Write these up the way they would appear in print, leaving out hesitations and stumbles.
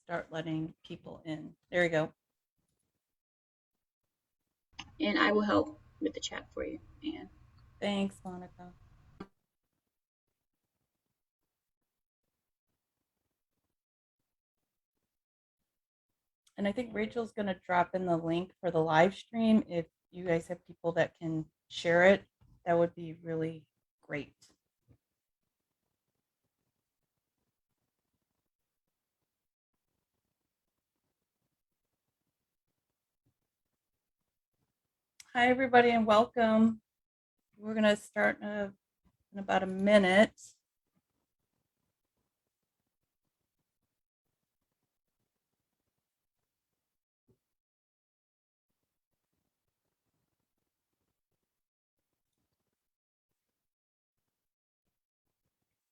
start letting people in. There you go. And I will help with the chat for you, Ann. Thanks, Monica. And I think Rachel's going to drop in the link for the live stream. If you guys have people that can share it, that would be really great. Hi, everybody, and welcome. We're going to start in about a minute.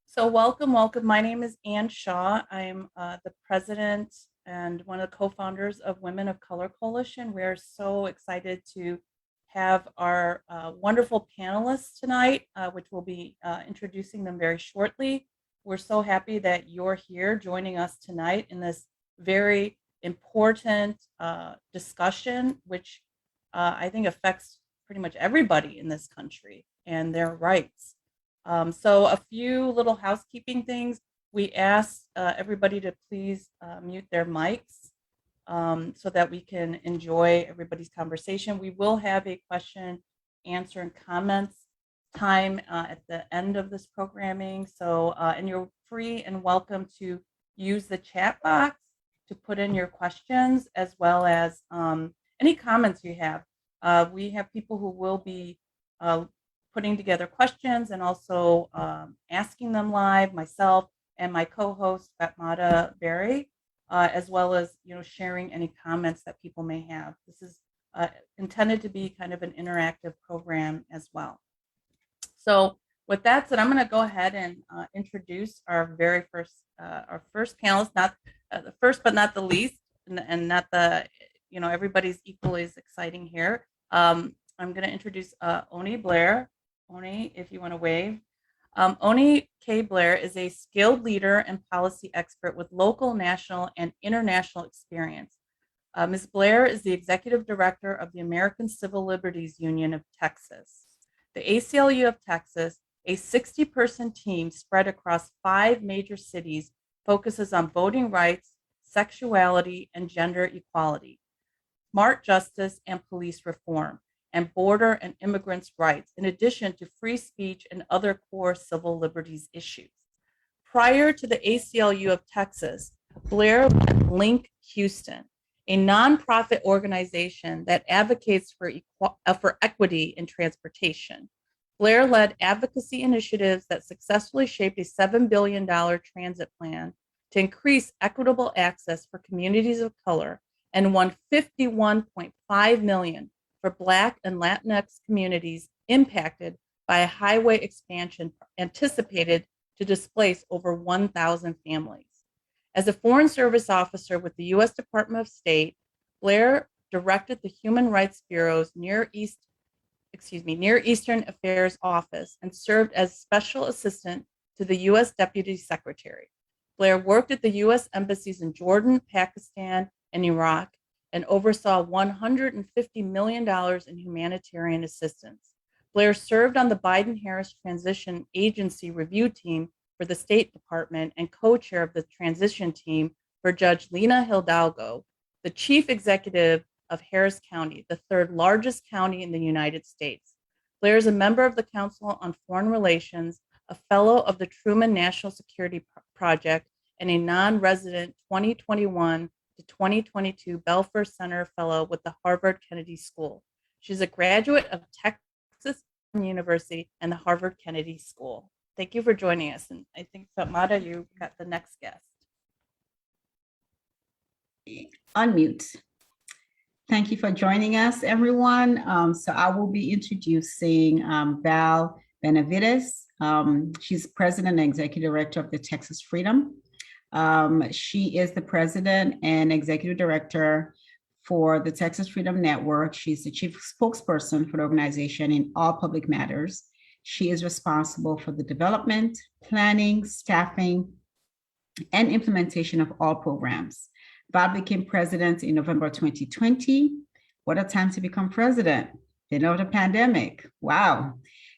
So welcome. My name is Ann Shaw. I'm the president and one of the co-founders of Women of Color Coalition. We're so excited to have our wonderful panelists tonight, which we'll be introducing them very shortly. We're so happy that you're here joining us tonight in this very important discussion, which I think affects pretty much everybody in this country and their rights. So a few little housekeeping things. We asked everybody to please mute their mics so that we can enjoy everybody's conversation. We will have a question, answer, and comments time at the end of this programming. So, and you're free and welcome to use the chat box to put in your questions as well as any comments you have. We have people who will be putting together questions and also asking them live, myself and my co-host Fatmata Berry, as well as sharing any comments that people may have. This is intended to be kind of an interactive program as well. So with that said, I'm going to go ahead and introduce our very first panelist, not the first but not the least, and not the everybody's equally as exciting here. I'm going to introduce Oni Blair. Oni, if you want to wave. Oni K. Blair is a skilled leader and policy expert with local, national, and international experience. Ms. Blair is the executive director of the American Civil Liberties Union of Texas. The ACLU of Texas, a 60-person team spread across 5 major cities, focuses on voting rights, sexuality, and gender equality, smart justice and police reform, and border and immigrants' rights, in addition to free speech and other core civil liberties issues. Prior to the ACLU of Texas, Blair led Link Houston, a nonprofit organization that advocates for equity in transportation. Blair led advocacy initiatives that successfully shaped a $7 billion transit plan to increase equitable access for communities of color and won $51.5 million for Black and Latinx communities impacted by a highway expansion anticipated to displace over 1,000 families. As a Foreign Service officer with the U.S. Department of State, Blair directed the Human Rights Bureau's Near Eastern Affairs Office and served as special assistant to the U.S. Deputy Secretary. Blair worked at the U.S. embassies in Jordan, Pakistan, and Iraq, and oversaw $150 million in humanitarian assistance. Blair served on the Biden-Harris Transition Agency Review Team for the State Department and co-chair of the transition team for Judge Lina Hidalgo, the chief executive of Harris County, the 3rd largest county in the United States. Blair is a member of the Council on Foreign Relations, a fellow of the Truman National Security Project, and a non-resident 2021 to 2022 Belfer Center Fellow with the Harvard Kennedy School. She's a graduate of Texas University and the Harvard Kennedy School. Thank you for joining us. And I think, Fatmata, you got the next guest. Unmute. Thank you for joining us, everyone. So I will be introducing Val Benavidez. She's president and executive director of the Texas Freedom. She is the president and executive director for the Texas Freedom Network. She's the chief spokesperson for the organization in all public matters. She is responsible for the development, planning, staffing, and implementation of all programs. Val became president in November 2020. What a time to become president. Middle of the pandemic. Wow.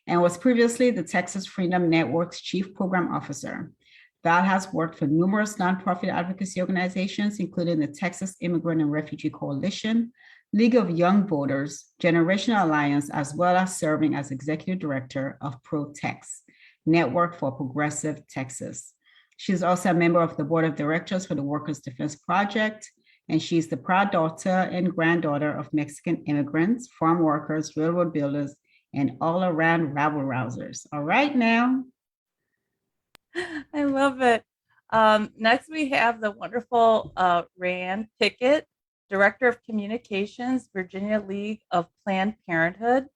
And was previously the Texas Freedom Network's chief program officer. Val has worked for numerous nonprofit advocacy organizations, including the Texas Immigrant and Refugee Coalition, League of Young Voters, Generational Alliance, as well as serving as executive director of ProTex, Network for Progressive Texas. She's also a member of the board of directors for the Workers' Defense Project, and she's the proud daughter and granddaughter of Mexican immigrants, farm workers, railroad builders, and all-around rabble-rousers. All right now. I love it. Next, we have the wonderful RaeAnn Pickett, Director of Communications, Virginia League of Planned Parenthood.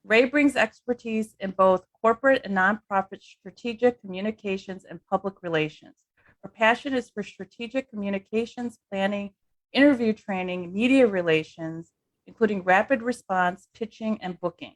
Rae brings expertise in both corporate and nonprofit strategic communications and public relations. Her passion is for strategic communications, planning, interview training, media relations, including rapid response, pitching, and booking,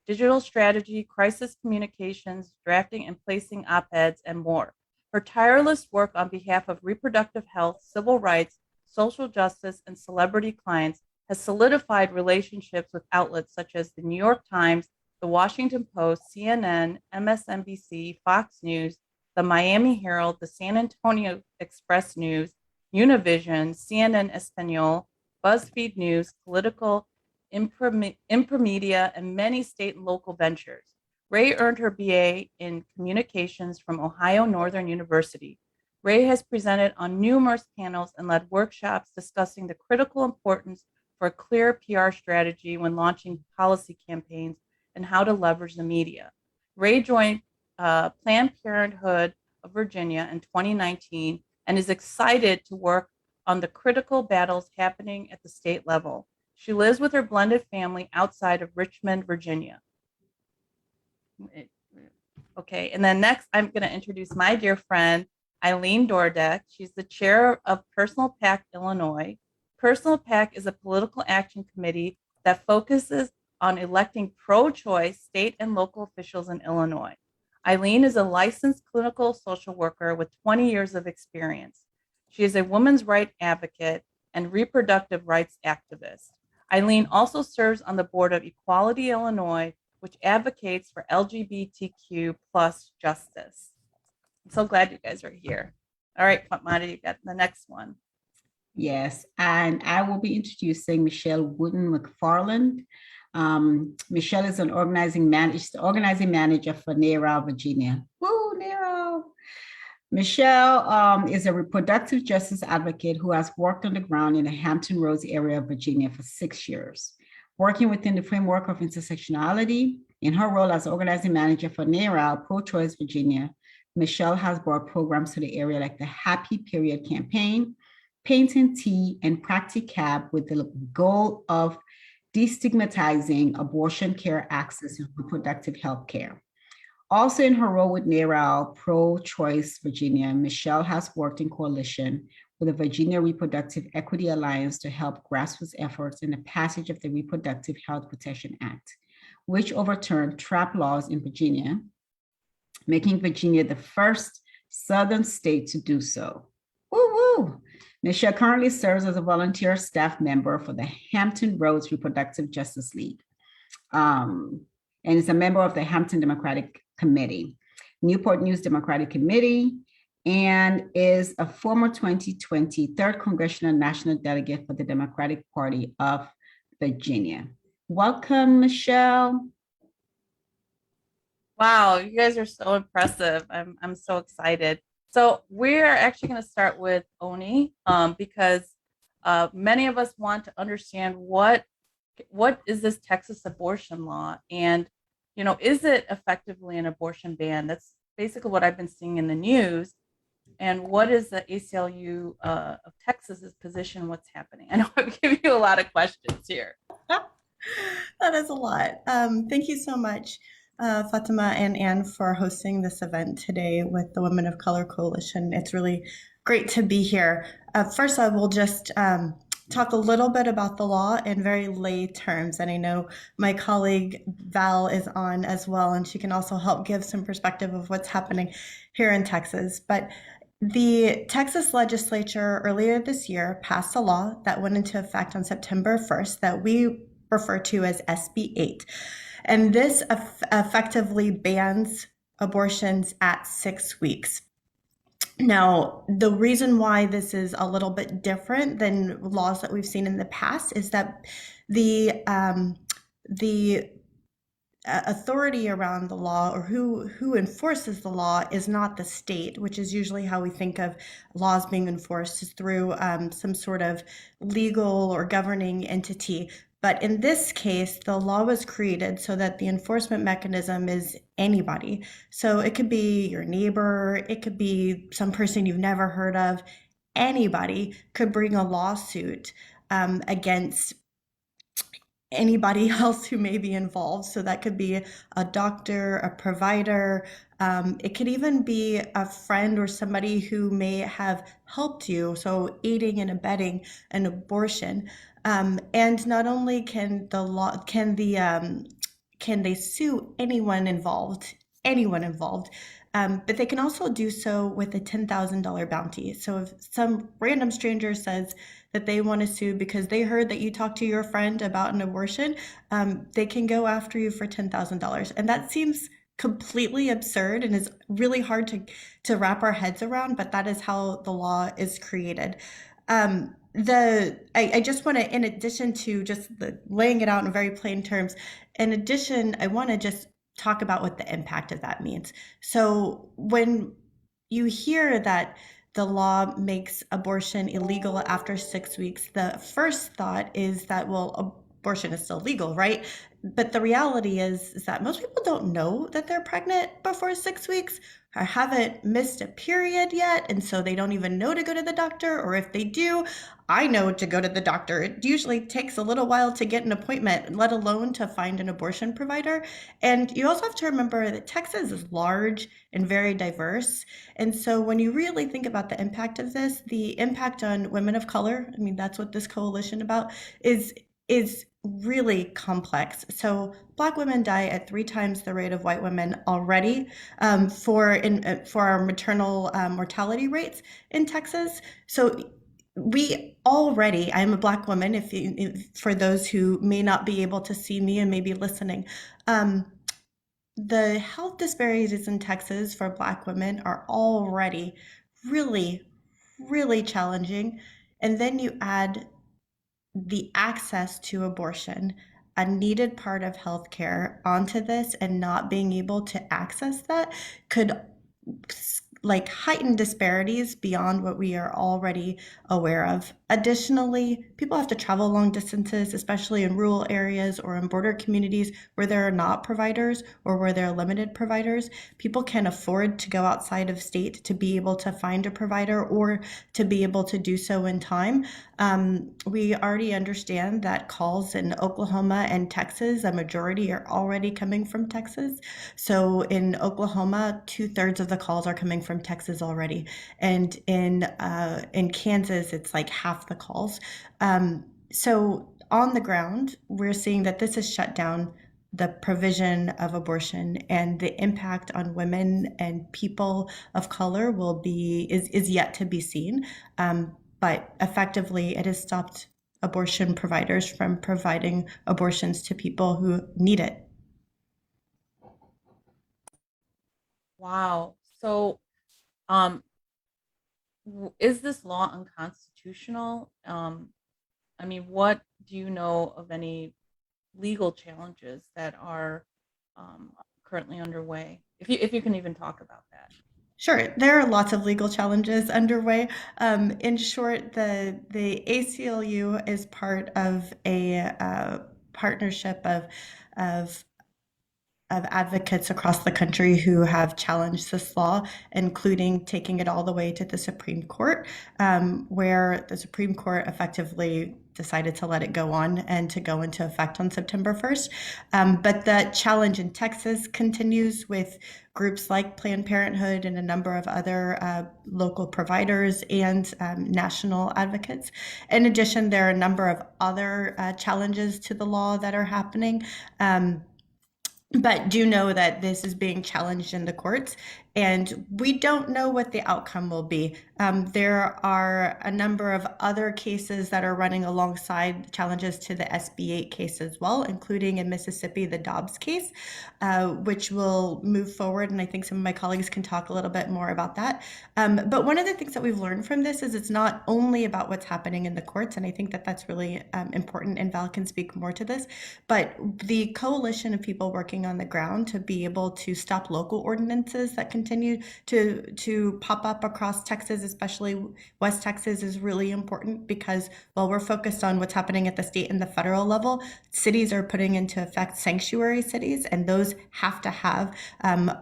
digital strategy, crisis communications, drafting and placing op-eds, and more. Her tireless work on behalf of reproductive health, civil rights, social justice, and celebrity clients has solidified relationships with outlets such as the New York Times, the Washington Post, CNN, MSNBC, Fox News, the Miami Herald, the San Antonio Express News, Univision, CNN Espanol, BuzzFeed News, Political, Imprimedia, and many state and local ventures. Rae earned her BA in communications from Ohio Northern University. Rae has presented on numerous panels and led workshops discussing the critical importance for a clear PR strategy when launching policy campaigns and how to leverage the media. Rae joined Planned Parenthood of Virginia in 2019 and is excited to work on the critical battles happening at the state level. She lives with her blended family outside of Richmond, Virginia. Okay, and then next I'm going to introduce my dear friend, Eileen Dordek. She's the chair of Personal PAC Illinois. Personal PAC is a political action committee that focuses on electing pro-choice state and local officials in Illinois. Eileen is a licensed clinical social worker with 20 years of experience. She is a women's rights advocate and reproductive rights activist. Eileen also serves on the board of Equality Illinois, which advocates for LGBTQ plus justice. I'm so glad you guys are here. All right, Fatmata, you got the next one. Yes, and I will be introducing Michelle Wooten McFarland. Michelle is an organizing manager for NARAL Virginia. Woo, NARAL! Michelle is a reproductive justice advocate who has worked on the ground in the Hampton Roads area of Virginia for 6 years, working within the framework of intersectionality. In her role as organizing manager for NARAL Pro-Choice Virginia, Michelle has brought programs to the area like the Happy Period campaign, Painting Tea, and Practicab with the goal of destigmatizing abortion care access and reproductive health care. Also in her role with NARAL Pro-Choice Virginia, Michelle has worked in coalition with the Virginia Reproductive Equity Alliance to help grassroots efforts in the passage of the Reproductive Health Protection Act, which overturned trap laws in Virginia, making Virginia the first Southern state to do so. Woo woo! Michelle currently serves as a volunteer staff member for the Hampton Roads Reproductive Justice League, and is a member of the Hampton Democratic Committee, Newport News Democratic Committee, and is a former 2020 3rd Congressional National Delegate for the Democratic Party of Virginia. Welcome, Michelle. Wow, you guys are so impressive. I'm so excited. So we're actually going to start with Oni because many of us want to understand what is this Texas abortion law, and is it effectively an abortion ban? That's basically what I've been seeing in the news. And what is the ACLU of Texas's position? What's happening? I know I'm giving you a lot of questions here. That is a lot. Thank you so much, Fatima and Ann, for hosting this event today with the Women of Color Coalition. It's really great to be here. First, I will just talk a little bit about the law in very lay terms. And I know my colleague Val is on as well, and she can also help give some perspective of what's happening here in Texas. But The Texas legislature earlier this year passed a law that went into effect on September 1st that we refer to as SB 8. And this effectively bans abortions at 6 weeks. Now, the reason why this is a little bit different than laws that we've seen in the past is that the authority around the law, or who enforces the law, is not the state, which is usually how we think of laws being enforced, is through some sort of legal or governing entity. But in this case, the law was created so that the enforcement mechanism is anybody. So it could be your neighbor, it could be some person you've never heard of. Anybody could bring a lawsuit against anybody else who may be involved. So that could be a doctor, a provider. It could even be a friend or somebody who may have helped you, so aiding and abetting an abortion. And not only can they sue anyone involved, but they can also do so with a $10,000 bounty. So if some random stranger says that they want to sue because they heard that you talked to your friend about an abortion, they can go after you for $10,000. And that seems completely absurd and is really hard to wrap our heads around, but that is how the law is created. I just want to, in addition to just laying it out in very plain terms, I want to just talk about what the impact of that means. So when you hear that the law makes abortion illegal after 6 weeks, the first thought is that, well, abortion is still legal, right? But the reality is that most people don't know that they're pregnant before 6 weeks, or haven't missed a period yet, and so they don't even know to go to the doctor. Or if they do, I know to go to the doctor. It usually takes a little while to get an appointment, let alone to find an abortion provider. And you also have to remember that Texas is large and very diverse. And so when you really think about the impact of this, the impact on women of color, I mean, that's what this coalition about, is really complex. So Black women die at 3 times the rate of white women already for our maternal mortality rates in Texas. So I'm a Black woman, if for those who may not be able to see me and may be listening. The health disparities in Texas for Black women are already really, really challenging. And then you add the access to abortion, a needed part of healthcare, onto this, and not being able to access that could heighten disparities beyond what we are already aware of. Additionally, people have to travel long distances, especially in rural areas or in border communities where there are not providers or where there are limited providers. People can't afford to go outside of state to be able to find a provider or to be able to do so in time. We already understand that calls in Oklahoma and Texas, a majority are already coming from Texas. So in Oklahoma, 2/3 of the calls are coming from Texas already. And in Kansas, it's like half the calls. So on the ground, we're seeing that this has shut down the provision of abortion, and the impact on women and people of color is yet to be seen. But effectively, it has stopped abortion providers from providing abortions to people who need it. Wow. So, is this law unconstitutional? I mean, what do you know of any legal challenges that are currently underway? If you can even talk about that. Sure, there are lots of legal challenges underway. In short, the ACLU is part of a partnership of advocates across the country who have challenged this law, including taking it all the way to the Supreme Court, where the Supreme Court effectively decided to let it go on and to go into effect on September 1st. But the challenge in Texas continues with groups like Planned Parenthood and a number of other local providers and national advocates. In addition, there are a number of other challenges to the law that are happening. But do know that this is being challenged in the courts, And we don't know what the outcome will be. There are a number of other cases that are running alongside challenges to the SB 8 case as well, including in Mississippi, the Dobbs case, which will move forward. And I think some of my colleagues can talk a little bit more about that. But one of the things that we've learned from this is it's not only about what's happening in the courts. And I think that that's really important, and Val can speak more to this, but the coalition of people working on the ground to be able to stop local ordinances that continue to pop up across Texas, especially West Texas, is really important, because while we're focused on what's happening at the state and the federal level, cities are putting into effect sanctuary cities, and those have to have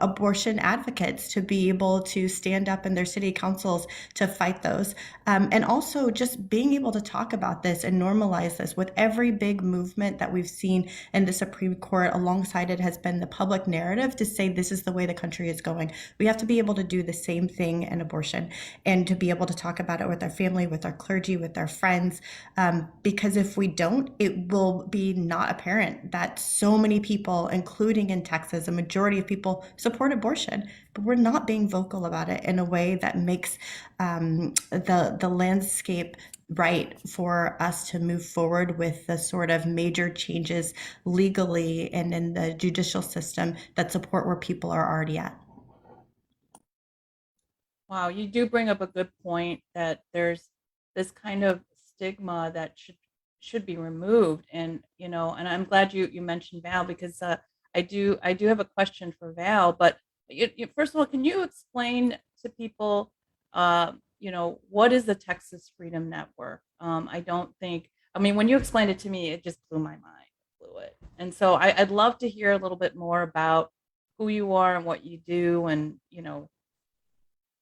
abortion advocates to be able to stand up in their city councils to fight those. And also just being able to talk about this and normalize this. With every big movement that we've seen in the Supreme Court, alongside it has been the public narrative to say this is the way the country is going. We have to be able to do the same thing in abortion, and to be able to talk about it with our family, with our clergy, with our friends, because if we don't, it will be not apparent that so many people, including in Texas, a majority of people support abortion, but we're not being vocal about it in a way that makes the landscape right for us to move forward with the sort of major changes legally and in the judicial system that support where people are already at. Wow, you do bring up a good point that there's this kind of stigma that should be removed, and and I'm glad you mentioned Val, because I do have a question for Val. But first of all, can you explain to people, what is the Texas Freedom Network? When you explained it to me, it just blew my mind, blew it. And so I'd love to hear a little bit more about who you are and what you do, and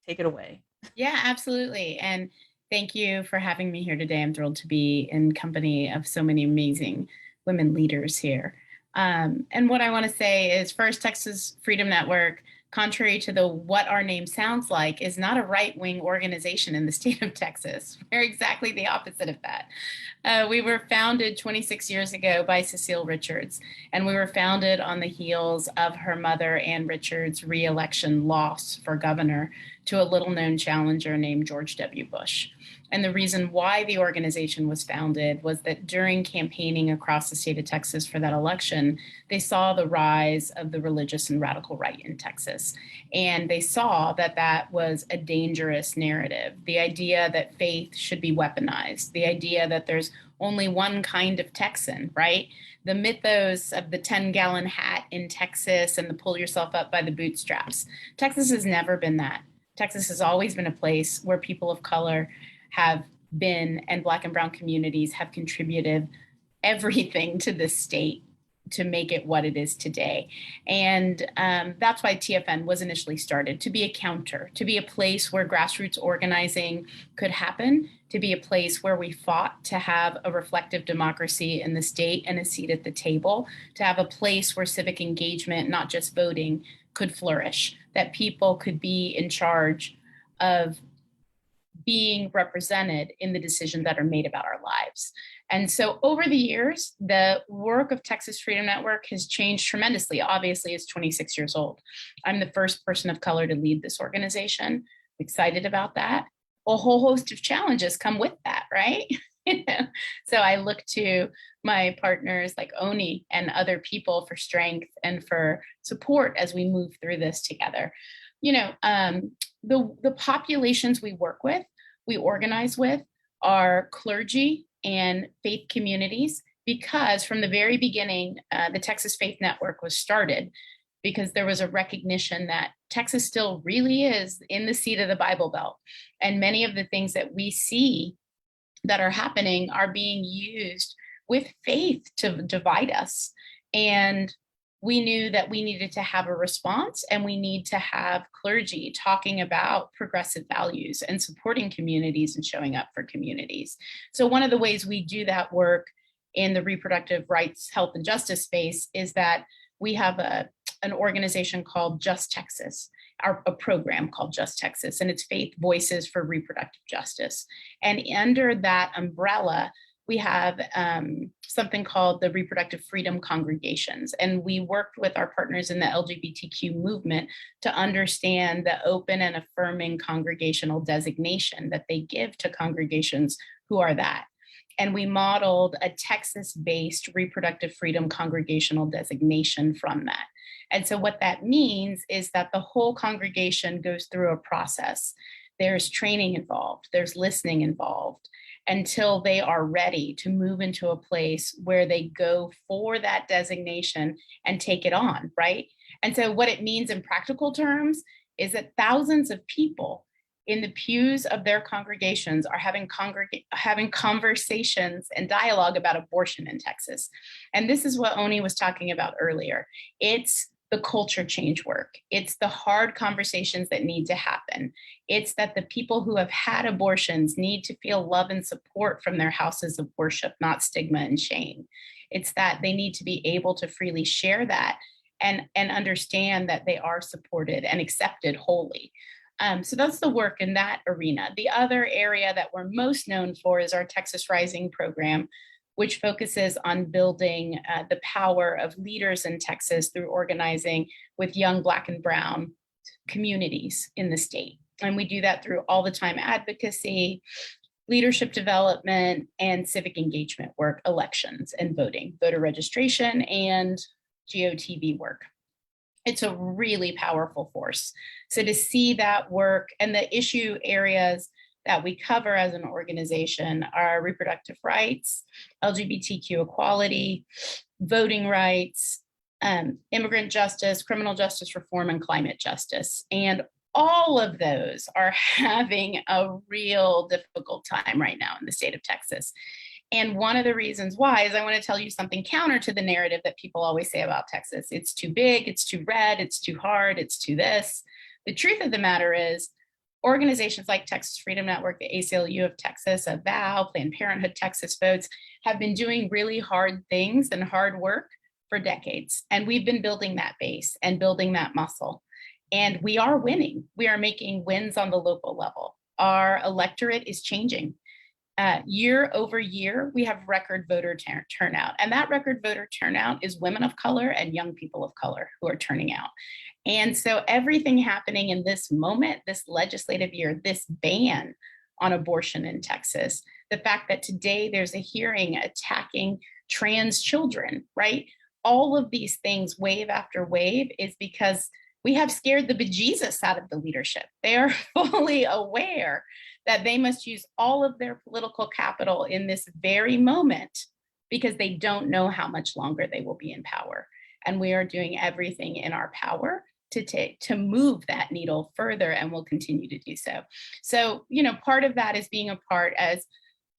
take it away. Yeah, absolutely. And thank you for having me here today. I'm thrilled to be in company of so many amazing women leaders here. And what I want to say is, first, Texas Freedom Network, contrary to what our name sounds like, is not a right-wing organization in the state of Texas. We're exactly the opposite of that. We were founded 26 years ago by Cecile Richards, and we were founded on the heels of her mother, Ann Richards' re-election loss for governor to a little-known challenger named George W. Bush. And the reason why the organization was founded was that during campaigning across the state of Texas for that election, they saw the rise of the religious and radical right in Texas. And they saw that that was a dangerous narrative. The idea that faith should be weaponized, the idea that there's only one kind of Texan, right? The mythos of the 10-gallon hat in Texas and the pull yourself up by the bootstraps. Texas has never been that. Texas has always been a place where people of color have been, and Black and brown communities have contributed everything to the state to make it what it is today. And that's why TFN was initially started, to be a counter, to be a place where grassroots organizing could happen, to be a place where we fought to have a reflective democracy in the state and a seat at the table, to have a place where civic engagement, not just voting, could flourish, that people could be in charge of being represented in the decisions that are made about our lives. And so over the years, the work of Texas Freedom Network has changed tremendously. Obviously, it's 26 years old. I'm the first person of color to lead this organization. I'm excited about that. A whole host of challenges come with that, right? So I look to my partners like Oni and other people for strength and for support as we move through this together. The populations we work with, we organize with, are clergy and faith communities, because from the very beginning, the Texas Faith Network was started because there was a recognition that Texas still really is in the seat of the Bible Belt. And many of the things that we see that are happening are being used with faith to divide us. And we knew that we needed to have a response, and we need to have clergy talking about progressive values and supporting communities and showing up for communities. So one of the ways we do that work in the reproductive rights, health, and justice space is that we have an organization called Just Texas, a program called Just Texas, and it's Faith Voices for Reproductive Justice. And under that umbrella, we have something called the Reproductive Freedom Congregations. And we worked with our partners in the LGBTQ movement to understand the open and affirming congregational designation that they give to congregations who are that. And we modeled a Texas-based reproductive freedom congregational designation from that. And so what that means is that the whole congregation goes through a process. There's training involved, there's listening involved, until they are ready to move into a place where they go for that designation and take it on, right? And so what it means in practical terms is that thousands of people in the pews of their congregations are having conversations and dialogue about abortion in Texas. And this is what Oni was talking about earlier. It's the culture change work. It's the hard conversations that need to happen. It's that the people who have had abortions need to feel love and support from their houses of worship, not stigma and shame. It's that they need to be able to freely share that and understand that they are supported and accepted wholly. So that's the work in that arena. The other area that we're most known for is our Texas Rising program, which focuses on building the power of leaders in Texas through organizing with young Black and Brown communities in the state. And we do that through all the time advocacy, leadership development, and civic engagement work, elections and voting, voter registration, and GOTV work. It's a really powerful force. So to see that work and the issue areas that we cover as an organization are reproductive rights, LGBTQ equality, voting rights, immigrant justice, criminal justice reform, and climate justice. And all of those are having a real difficult time right now in the state of Texas. And one of the reasons why is I want to tell you something counter to the narrative that people always say about Texas. It's too big, it's too red, it's too hard, it's too this. The truth of the matter is organizations like Texas Freedom Network, the ACLU of Texas, VOW, Planned Parenthood, Texas Votes, have been doing really hard things and hard work for decades. And we've been building that base and building that muscle. And we are winning. We are making wins on the local level. Our electorate is changing. Year over year, we have record voter turnout. And that record voter turnout is women of color and young people of color who are turning out. And so everything happening in this moment, this legislative year, this ban on abortion in Texas, the fact that today there's a hearing attacking trans children, right? All of these things, wave after wave, is because we have scared the bejesus out of the leadership. They are fully aware that they must use all of their political capital in this very moment because they don't know how much longer they will be in power. And we are doing everything in our power to move that needle further, and we'll continue to do so. So, part of that is being a part, as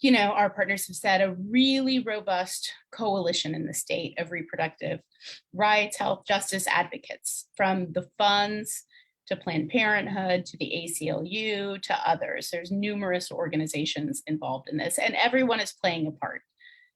our partners have said, a really robust coalition in the state of reproductive rights, health, justice advocates, from the funds to Planned Parenthood, to the ACLU, to others. There's numerous organizations involved in this, and everyone is playing a part.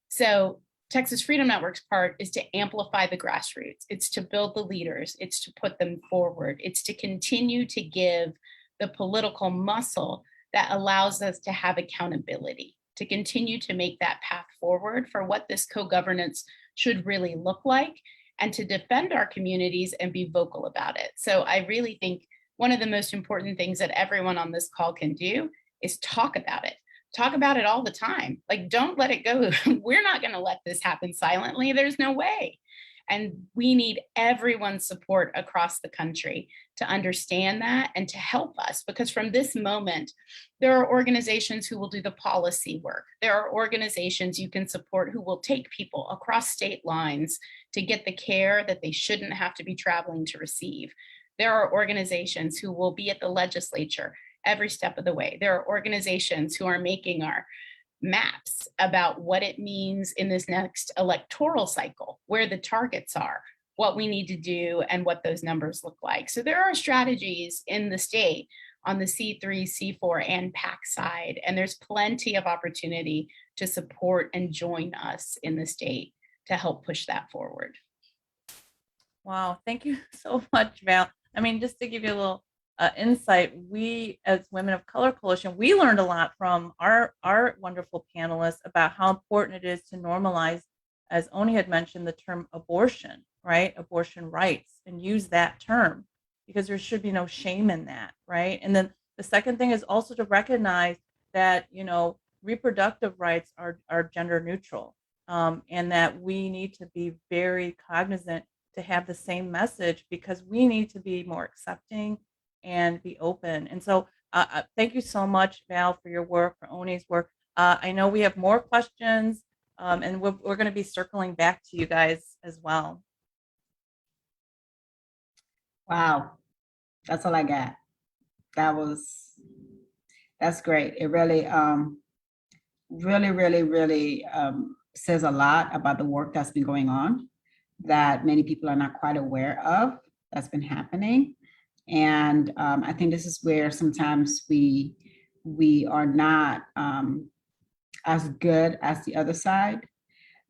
So Texas Freedom Network's part is to amplify the grassroots. It's to build the leaders. It's to put them forward. It's to continue to give the political muscle that allows us to have accountability, to continue to make that path forward for what this co-governance should really look like, and to defend our communities and be vocal about it. So I really think one of the most important things that everyone on this call can do is talk about it. Talk about it all the time. Like, don't let it go. We're not going to let this happen silently. There's no way. And we need everyone's support across the country to understand that and to help us, because from this moment, there are organizations who will do the policy work. There are organizations you can support who will take people across state lines to get the care that they shouldn't have to be traveling to receive. There are organizations who will be at the legislature every step of the way. There are organizations who are making our maps about what it means in this next electoral cycle, where the targets are, what we need to do, and what those numbers look like. So there are strategies in the state on the C3, C4, and PAC side, and there's plenty of opportunity to support and join us in the state to help push that forward. Wow, thank you so much, Val. I mean, just to give you a little insight, we as Women of Color Coalition, we learned a lot from our wonderful panelists about how important it is to normalize, as Oni had mentioned, the term abortion, right? Abortion rights, and use that term because there should be no shame in that, right? And then the second thing is also to recognize that, reproductive rights are gender neutral, and that we need to be very cognizant to have the same message because we need to be more accepting and be open. And so thank you so much, Val, for your work, for Oni's work. I know we have more questions, and we're going to be circling back to you guys as well. Wow, that's all I got. That's great. It really, really says a lot about the work that's been going on that many people are not quite aware of that's been happening. And I think this is where sometimes we are not as good as the other side,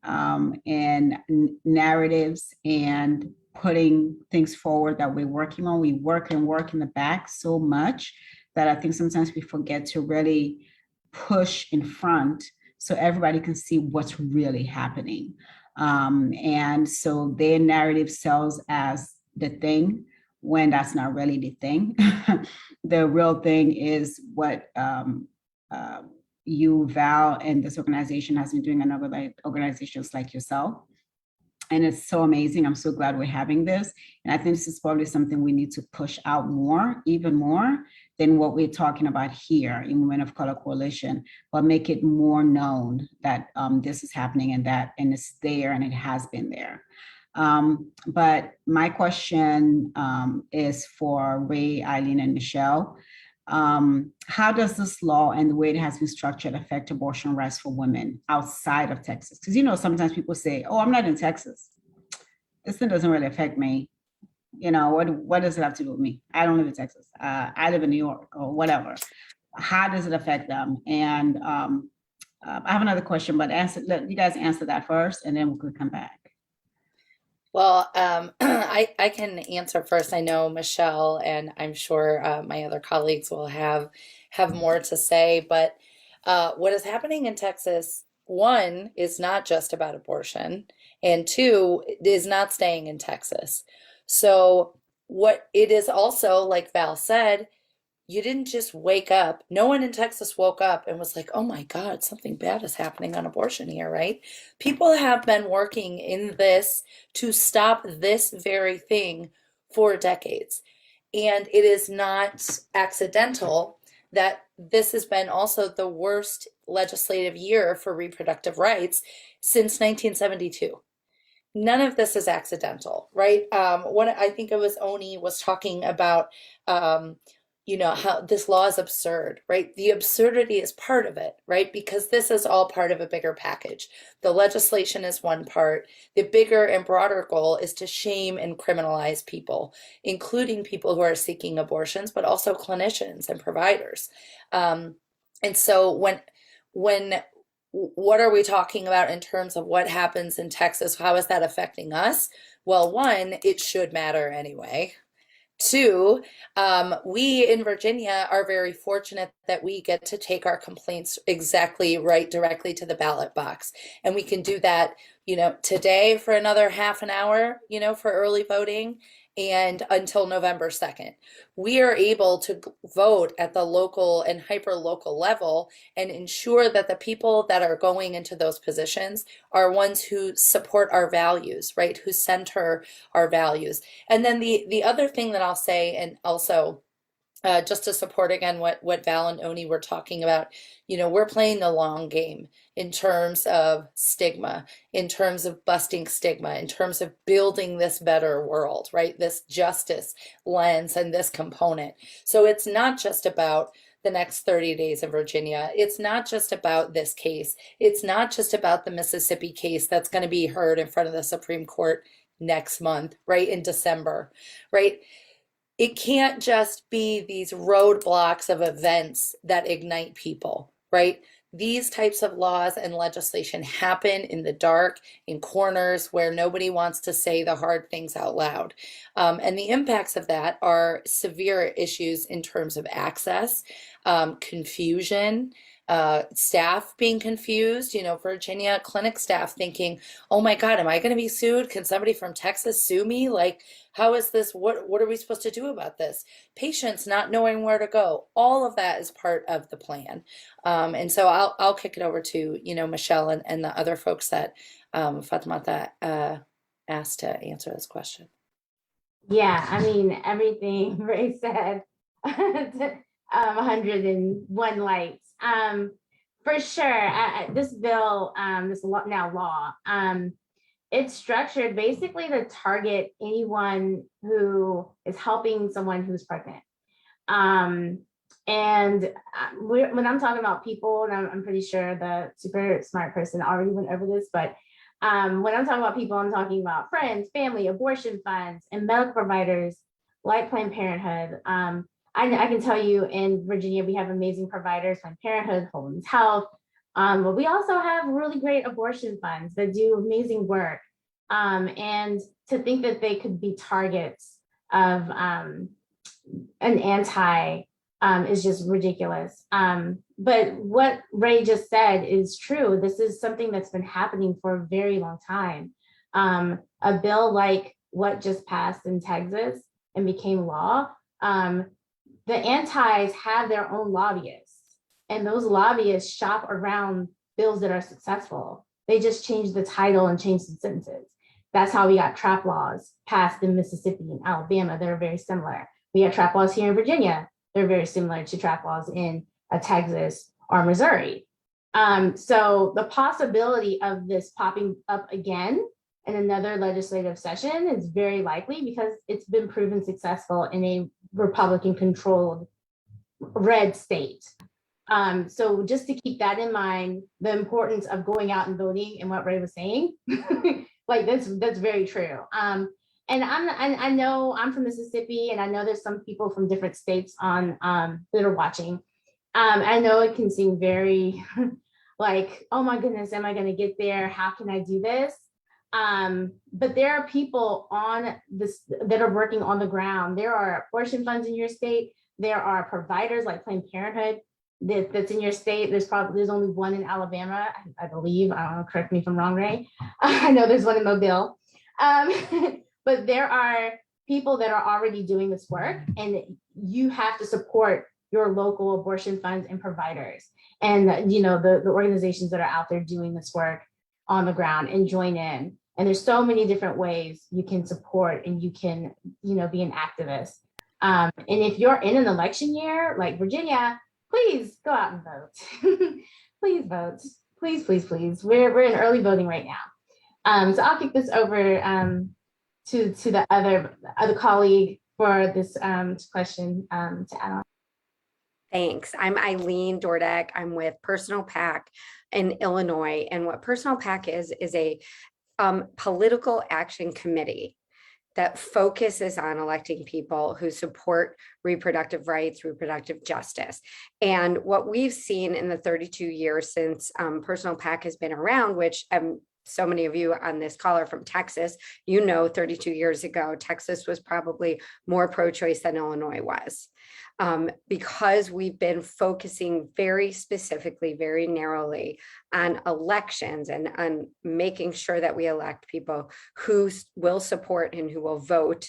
and narratives and putting things forward that we're working on. We work in the back so much that I think sometimes we forget to really push in front so everybody can see what's really happening. And so their narrative sells as the thing when that's not really the thing. The real thing is what you, Val, and this organization has been doing, and other organizations like yourself. And it's so amazing. I'm so glad we're having this. And I think this is probably something we need to push out more, even more than what we're talking about here in Women of Color Coalition, but make it more known that this is happening and it's there and it has been there. But my question is for Rae, Eileen, and Michelle. How does this law and the way it has been structured affect abortion rights for women outside of Texas? Because, sometimes people say, oh, I'm not in Texas. This thing doesn't really affect me. What does it have to do with me? I don't live in Texas. I live in New York or whatever. How does it affect them? And I have another question, but let you guys answer that first, and then we could come back. Well, I can answer first. I know Michelle and I'm sure my other colleagues will have more to say, but what is happening in Texas, one, is not just about abortion, and two, it is not staying in Texas. So what it is also, like Val said, you didn't just wake up. No one in Texas woke up and was like, oh my God, something bad is happening on abortion here, right? People have been working in this to stop this very thing for decades. And it is not accidental that this has been also the worst legislative year for reproductive rights since 1972. None of this is accidental, right? I think it was Oni was talking about, how this law is absurd, right? The absurdity is part of it, right? Because this is all part of a bigger package. The legislation is one part. The bigger and broader goal is to shame and criminalize people, including people who are seeking abortions, but also clinicians and providers. And so what are we talking about in terms of what happens in Texas? How is that affecting us? Well, one, it should matter anyway. Two, we in Virginia are very fortunate that we get to take our complaints exactly right directly to the ballot box. And we can do that, today for another half an hour, for early voting and until November 2nd. We are able to vote at the local and hyper-local level and ensure that the people that are going into those positions are ones who support our values, right? Who center our values. And then the other thing that I'll say, and also just to support again what Val and Oni were talking about, we're playing the long game in terms of stigma, in terms of busting stigma, in terms of building this better world, right? This justice lens and this component. So it's not just about the next 30 days in Virginia. It's not just about this case. It's not just about the Mississippi case that's going to be heard in front of the Supreme Court next month, right? In December, right? It can't just be these roadblocks of events that ignite people, right? these types of laws and legislation happen in the dark, in corners where nobody wants to say the hard things out loud. And the impacts of that are severe issues in terms of access, confusion, staff being confused, Virginia clinic staff thinking, oh my God, am I going to be sued? Can somebody from Texas sue me? Like, how is this? What are we supposed to do about this? Patients not knowing where to go. All of that is part of the plan. And so I'll kick it over to, Michelle and the other folks that Fatimata asked to answer this question. Yeah, I mean, everything Ray said, 101 lights. For sure, this bill, this law, it's structured basically to target anyone who is helping someone who's pregnant. And when I'm talking about people, and I'm pretty sure the super smart person already went over this, but when I'm talking about people, I'm talking about friends, family, abortion funds, and medical providers like Planned Parenthood. I can tell you in Virginia, we have amazing providers, Planned Parenthood, Women's Health, but we also have really great abortion funds that do amazing work. And to think that they could be targets of an anti is just ridiculous. But what Ray just said is true. This is something that's been happening for a very long time. A bill like what just passed in Texas and became law, the antis have their own lobbyists, and those lobbyists shop around bills that are successful. They just change the title and change the sentences. That's how we got trap laws passed in Mississippi and Alabama. They're very similar. We have trap laws here in Virginia. They're very similar to trap laws in Texas or Missouri. So the possibility of this popping up again in another legislative session is very likely because it's been proven successful in a Republican-controlled red state. So just to keep that in mind, the importance of going out and voting and what Ray was saying, like that's very true. And I know I'm from Mississippi, and I know there's some people from different states on that are watching. I know it can seem very like, oh my goodness, am I going to get there? How can I do this? But there are people on this that are working on the ground. There are abortion funds in your state. There are providers like Planned Parenthood that's in your state. There's only one in Alabama, I believe. I don't know, correct me if I'm wrong, Ray. I know there's one in Mobile. But there are people that are already doing this work, and you have to support your local abortion funds and providers, and the organizations that are out there doing this work on the ground, and join in. And there's so many different ways you can support, and you can be an activist. And if you're in an election year like Virginia, please go out and vote. Please vote. Please, please, please. We're in early voting right now. So I'll kick this over to the other colleague for this question to add on. Thanks. I'm Eileen Dordek. I'm with Personal PAC in Illinois. And what Personal PAC is a political action committee that focuses on electing people who support reproductive rights, reproductive justice. And what we've seen in the 32 years since Personal PAC has been around, which so many of you on this call are from Texas, 32 years ago, Texas was probably more pro-choice than Illinois was. Because we've been focusing very specifically, very narrowly on elections and on making sure that we elect people who will support and who will vote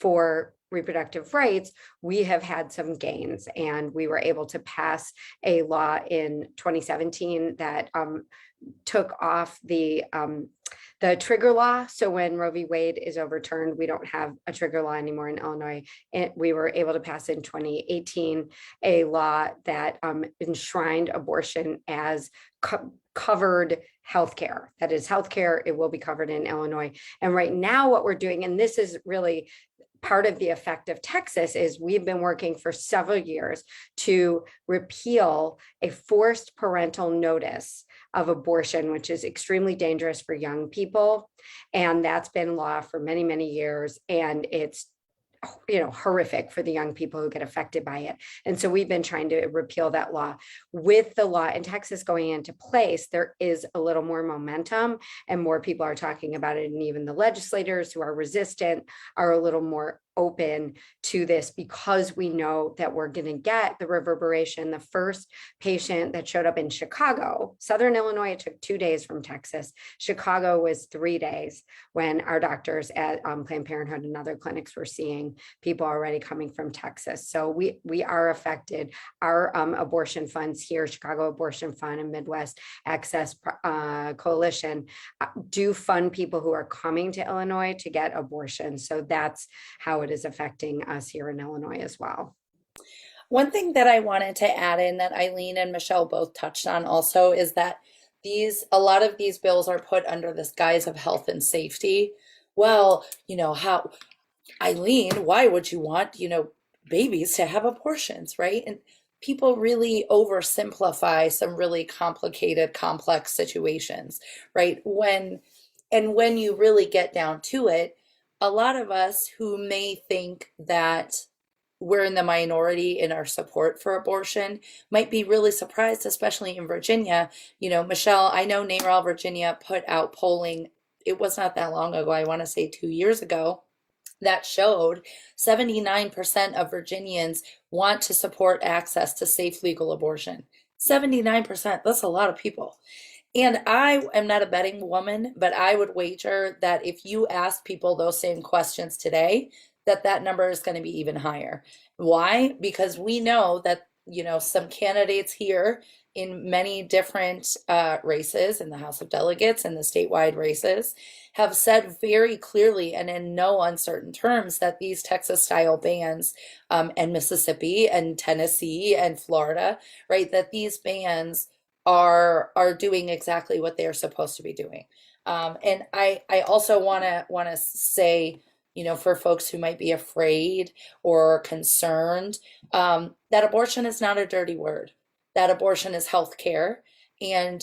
for reproductive rights, we have had some gains. And we were able to pass a law in 2017 that took off the trigger law. So when Roe v. Wade is overturned, we don't have a trigger law anymore in Illinois. And we were able to pass in 2018 a law that enshrined abortion as covered healthcare. That is healthcare. It will be covered in Illinois. And right now what we're doing, and this is really part of the effect of Texas, is we've been working for several years to repeal a forced parental notice of abortion, which is extremely dangerous for young people. And that's been law for many, many years. And it's horrific for the young people who get affected by it. And so we've been trying to repeal that law. With the law in Texas going into place, there is a little more momentum and more people are talking about it. And even the legislators who are resistant are a little more open to this, because we know that we're going to get the reverberation. The first patient that showed up in Chicago, Southern Illinois, it took 2 days from Texas. Chicago was 3 days, when our doctors at Planned Parenthood and other clinics were seeing people already coming from Texas. So we are affected. Our abortion funds here, Chicago Abortion Fund and Midwest Access Coalition, do fund people who are coming to Illinois to get abortions. So that's how it is affecting us here in Illinois as well. One thing that I wanted to add in that Eileen and Michelle both touched on also is that a lot of these bills are put under this guise of health and safety. Well, how, Eileen, why would you want, babies to have abortions, right? And people really oversimplify some really complicated, complex situations, right? When you really get down to it, a lot of us who may think that we're in the minority in our support for abortion might be really surprised, especially in Virginia. Michelle, I know NARAL Virginia put out polling, it was not that long ago, I want to say 2 years ago, that showed 79% of Virginians want to support access to safe legal abortion. 79%, that's a lot of people. And I am not a betting woman, but I would wager that if you ask people those same questions today, that number is going to be even higher. Why? Because we know that, some candidates here in many different races in the House of Delegates and the statewide races have said very clearly and in no uncertain terms that these Texas-style bans and Mississippi and Tennessee and Florida, right, that these bans are doing exactly what they are supposed to be doing. And I also want to say, for folks who might be afraid or concerned, that abortion is not a dirty word. That abortion is healthcare, and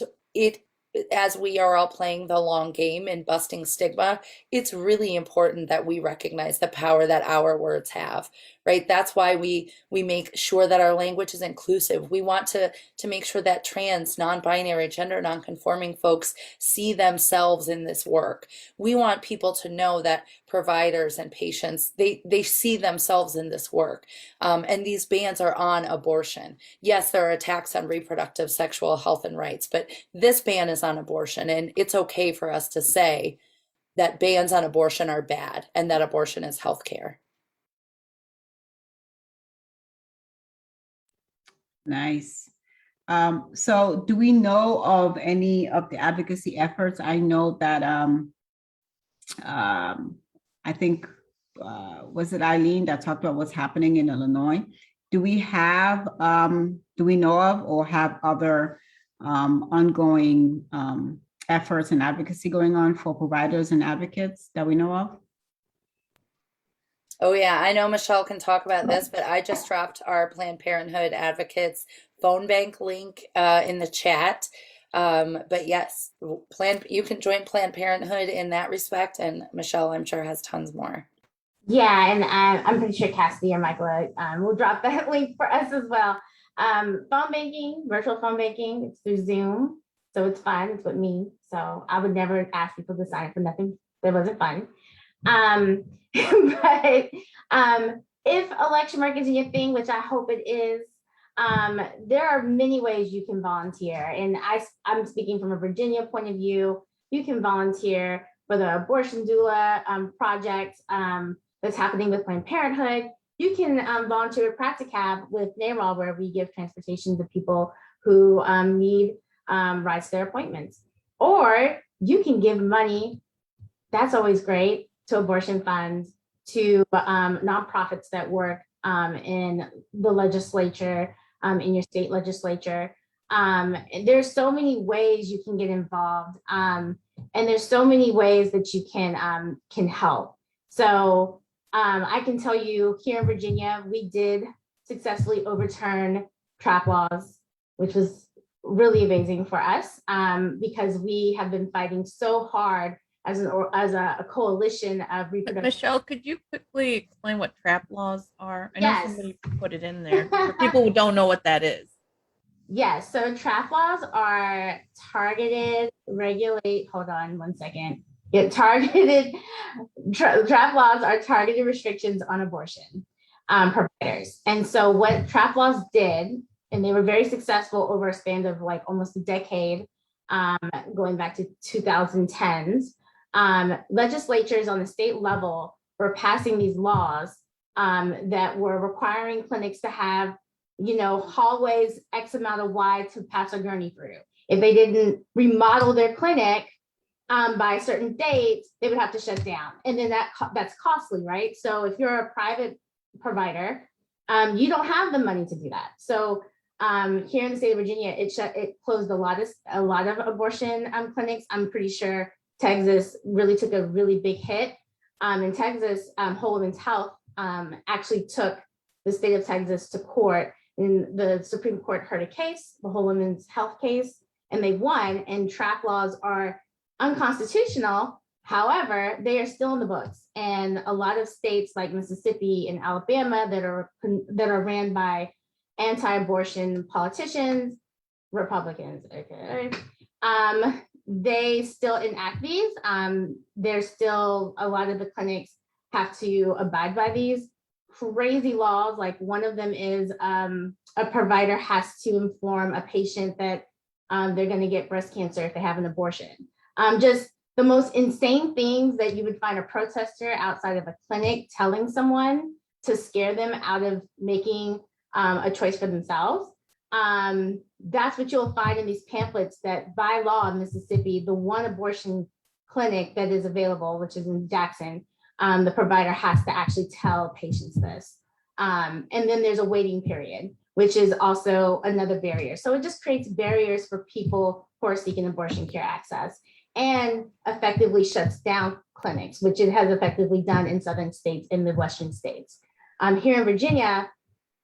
as we are all playing the long game and busting stigma, it's really important that we recognize the power that our words have, right? That's why we make sure that our language is inclusive. We want to make sure that trans, non-binary, gender non-conforming folks see themselves in this work. We want people to know that providers and patients, they see themselves in this work. And these bans are on abortion. Yes, there are attacks on reproductive sexual health and rights, but this ban is on abortion. And it's okay for us to say that bans on abortion are bad and that abortion is healthcare. Nice. So do we know of any of the advocacy efforts? I know that I think, was it Eileen that talked about what's happening in Illinois? Do we know of or have other ongoing efforts and advocacy going on for providers and advocates that we know of? Oh yeah, I know Michelle can talk about this, but I just dropped our Planned Parenthood advocates phone bank link in the chat. But yes, you can join Planned Parenthood in that respect, and Michelle, I'm sure, has tons more. Yeah, and I'm pretty sure Cassidy or Michaela will drop that link for us as well. Phone banking, virtual phone banking, it's through Zoom, so it's fun. It's with me, so I would never ask people to sign up for nothing that wasn't fun. But if election work isn't your thing, which I hope it is, there are many ways you can volunteer. And I'm speaking from a Virginia point of view. You can volunteer for the abortion doula project that's happening with Planned Parenthood. You can volunteer with Practicab with NARAL, where we give transportation to people who need rides to their appointments. Or you can give money, that's always great, to abortion funds, to nonprofits that work in the legislature, in your state legislature. There's so many ways you can get involved, and there's so many ways that you can help. So I can tell you, here in Virginia, we did successfully overturn trap laws, which was really amazing for us, because we have been fighting so hard as a coalition of reproductive. Michelle, could you quickly explain what trap laws are? I know Yes. somebody put it in there for people who don't know what that is. Yes, so trap laws are targeted regulate. Hold on one second. Trap laws are targeted restrictions on abortion providers. And so what trap laws did, and they were very successful over a span of like almost a decade, going back to 2010s, legislatures on the state level were passing these laws that were requiring clinics to have, hallways X amount of wide to pass a gurney through. If they didn't remodel their clinic by a certain date, they would have to shut down. And then that's costly, right? So if you're a private provider, you don't have the money to do that. So here in the state of Virginia, it closed a lot of abortion clinics. I'm pretty sure Texas really took a really big hit. In Texas, Whole Women's Health actually took the state of Texas to court, and the Supreme Court heard a case, the Whole Women's Health case, and they won. And trap laws are unconstitutional. However, they are still in the books, and a lot of states like Mississippi and Alabama that are ran by anti-abortion politicians, Republicans, okay, they still enact these. There's still a lot of the clinics have to abide by these crazy laws. Like one of them is a provider has to inform a patient that they're going to get breast cancer if they have an abortion. Just the most insane things that you would find a protester outside of a clinic telling someone to scare them out of making a choice for themselves. That's what you'll find in these pamphlets that by law in Mississippi, the one abortion clinic that is available, which is in Jackson, the provider has to actually tell patients this. And then there's a waiting period, which is also another barrier. So it just creates barriers for people who are seeking abortion care access, and effectively shuts down clinics, which it has effectively done in southern states and Midwestern states. Here in Virginia,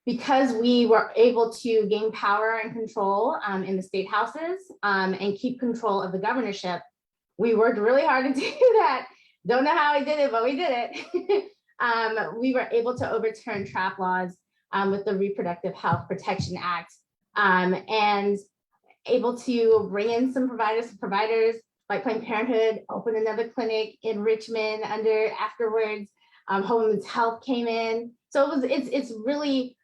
because we were able to gain power and control in the state houses and keep control of the governorship, we worked really hard to do that. Don't know how we did it, but we did it. We were able to overturn trap laws with the Reproductive Health Protection Act, and able to bring in some providers like Planned Parenthood, open another clinic in Richmond afterwards. Whole Women's Health came in. So it's really,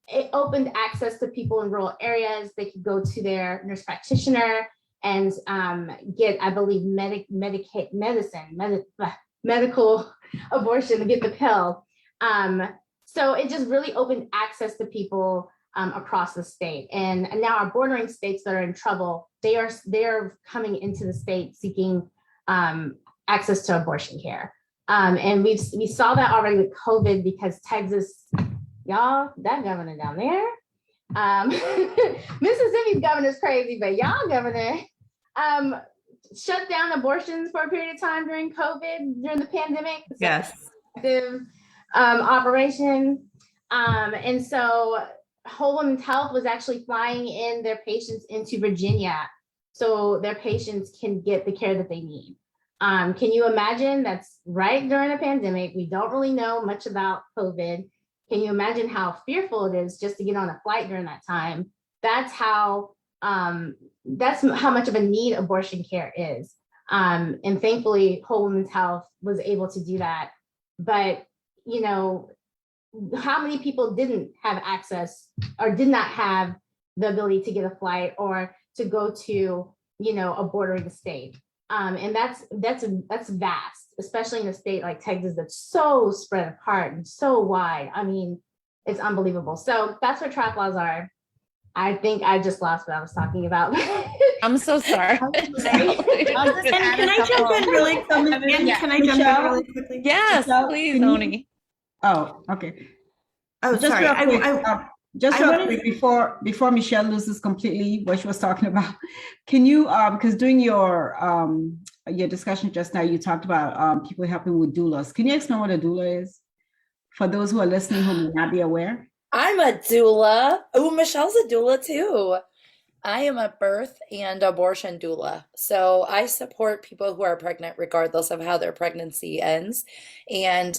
it opened access to people in rural areas. They could go to their nurse practitioner and get, I believe, medical abortion to get the pill. So it just really opened access to people across the state. And now our bordering states that are in trouble, they are coming into the state seeking access to abortion care. And we saw that already with COVID, because Texas, y'all, that governor down there, Mississippi's governor's crazy, but y'all governor shut down abortions for a period of time during COVID, during the pandemic. Yes. Operation. And so Whole Women's Health was actually flying in their patients into Virginia so their patients can get the care that they need. Can you imagine? That's right during a pandemic. We don't really know much about COVID. Can you imagine how fearful it is just to get on a flight during that time? That's how much of a need abortion care is. And thankfully, Whole Women's Health was able to do that. But, how many people didn't have access or did not have the ability to get a flight or to go to, a bordering state? And that's vast, especially in a state like Texas that's so spread apart and so wide. I mean, it's unbelievable. So that's what trap laws are. I think I just lost what I was talking about. I'm so sorry. Can I jump in really quickly? Yes, please, Oni. Oh, okay. Oh, Just sorry. real quick, before Michelle loses completely what she was talking about, can you, because during your discussion just now, you talked about people helping with doulas. Can you explain what a doula is for those who are listening who may not be aware? I'm a doula. Oh, Michelle's a doula too. I am a birth and abortion doula. So I support people who are pregnant regardless of how their pregnancy ends. And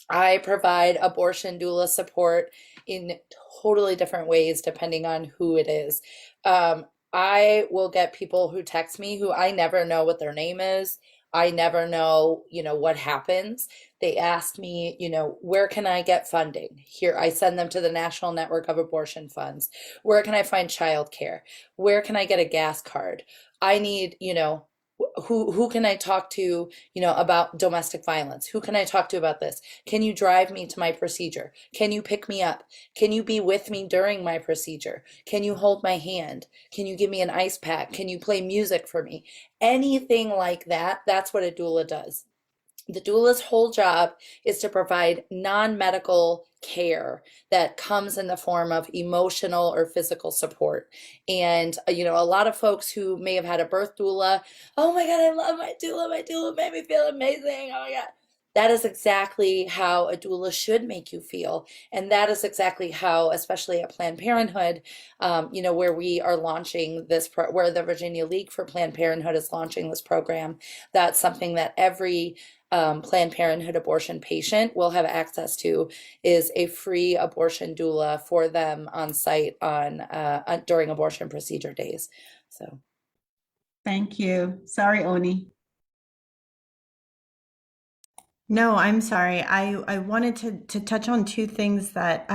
I provide abortion doula support in totally different ways depending on who it is. Um, I will get people who text me who I never know what their name is. I never know, what happens. They ask me, where can I get funding? Here, I send them to the National Network of Abortion Funds. Where can I find childcare? Where can I get a gas card? I need, who can I talk to, about domestic violence? Who can I talk to about this? Can you drive me to my procedure? Can you pick me up? Can you be with me during my procedure? Can you hold my hand? Can you give me an ice pack? Can you play music for me? Anything like that, that's what a doula does. The doula's whole job is to provide non-medical care that comes in the form of emotional or physical support. And, a lot of folks who may have had a birth doula, oh my God, I love my doula. My doula made me feel amazing. Oh my God. That is exactly how a doula should make you feel. And that is exactly how, especially at Planned Parenthood, where we are launching this, where the Virginia League for Planned Parenthood is launching this program, that's something that every Planned Parenthood abortion patient will have access to, is a free abortion doula for them on site during abortion procedure days. So, Thank you. Sorry, Oni. No, I'm sorry. I wanted to touch on two things that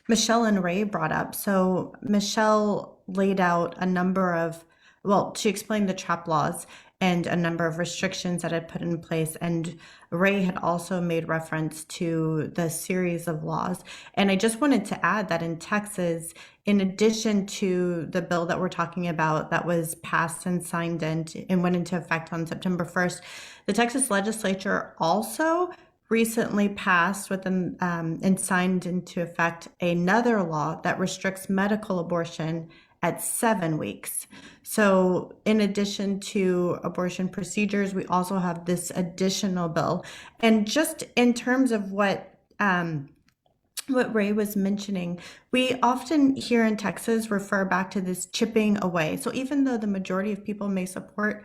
Michelle and Ray brought up. So Michelle laid out a number of, well, she explained the trap laws and a number of restrictions that had put in place. And Ray had also made reference to the series of laws. And I just wanted to add that in Texas, in addition to the bill that we're talking about that was passed and signed and went into effect on September 1st, the Texas legislature also recently passed and signed into effect another law that restricts medical abortion at 7 weeks. So in addition to abortion procedures, we also have this additional bill. And just in terms of what Ray was mentioning, we often here in Texas refer back to this chipping away. So even though the majority of people may support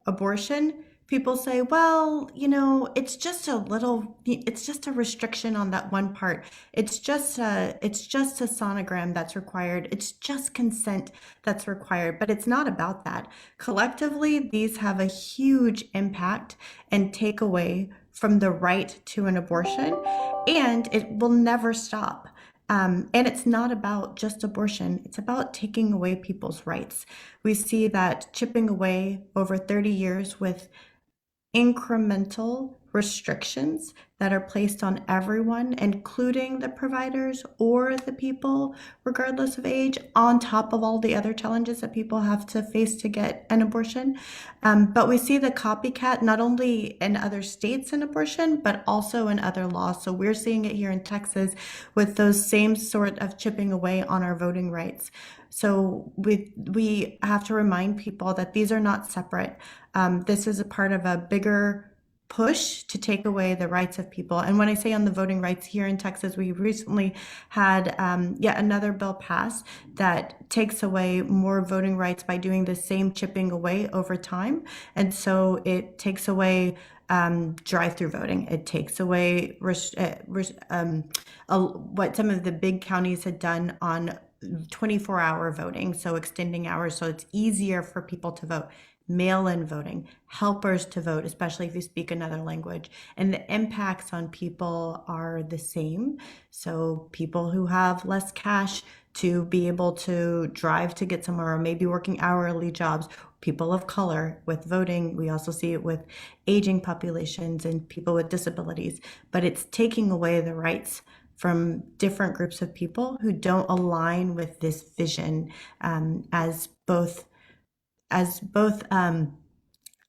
abortion, people say, well, it's just a restriction on that one part. It's just a sonogram that's required. It's just consent that's required, but it's not about that. Collectively, these have a huge impact and take away from the right to an abortion, and it will never stop. And it's not about just abortion. It's about taking away people's rights. We see that chipping away over 30 years with incremental restrictions that are placed on everyone, including the providers or the people, regardless of age, on top of all the other challenges that people have to face to get an abortion. But we see the copycat not only in other states in abortion, but also in other laws. So we're seeing it here in Texas with those same sort of chipping away on our voting rights. So we have to remind people that these are not separate. This is a part of a bigger push to take away the rights of people. And when I say on the voting rights here in Texas, we recently had yet another bill passed that takes away more voting rights by doing the same chipping away over time. And so it takes away drive-through voting. It takes away what some of the big counties had done on 24-hour voting, so extending hours so it's easier for people to vote. Mail-in voting, helpers to vote, especially if you speak another language. And the impacts on people are the same. So people who have less cash to be able to drive to get somewhere, or maybe working hourly jobs, people of color with voting. We also see it with aging populations and people with disabilities. But it's taking away the rights from different groups of people who don't align with this vision, as both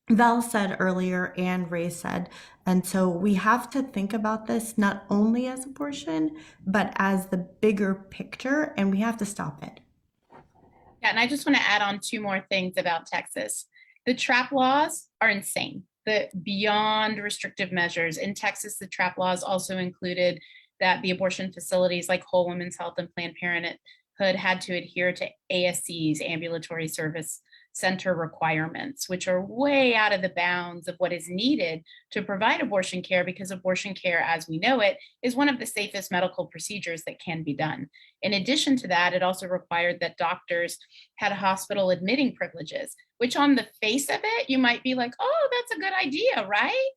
Val said earlier and Ray said. And so we have to think about this not only as abortion, but as the bigger picture, and we have to stop it. Yeah, and I just want to add on two more things about Texas. The trap laws are insane. The beyond restrictive measures. In Texas, the trap laws also included that the abortion facilities like Whole Women's Health and Planned Parenthood had to adhere to ASC's ambulatory service center requirements, which are way out of the bounds of what is needed to provide abortion care, because abortion care, as we know it, is one of the safest medical procedures that can be done. In addition to that, it also required that doctors had hospital admitting privileges, which on the face of it, you might be like, oh, that's a good idea, right?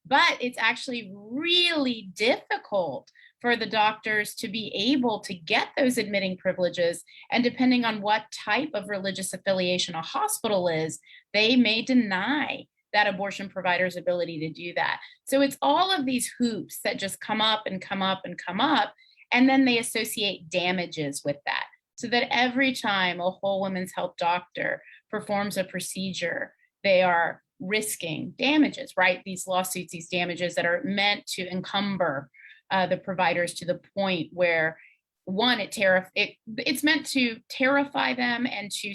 But it's actually really difficult for the doctors to be able to get those admitting privileges. And depending on what type of religious affiliation a hospital is, they may deny that abortion provider's ability to do that. So it's all of these hoops that just come up and come up and come up, and then they associate damages with that. So that every time a whole women's health doctor performs a procedure, they are risking damages, right? These lawsuits, these damages that are meant to encumber the providers to the point where, one, it's meant to terrify them and to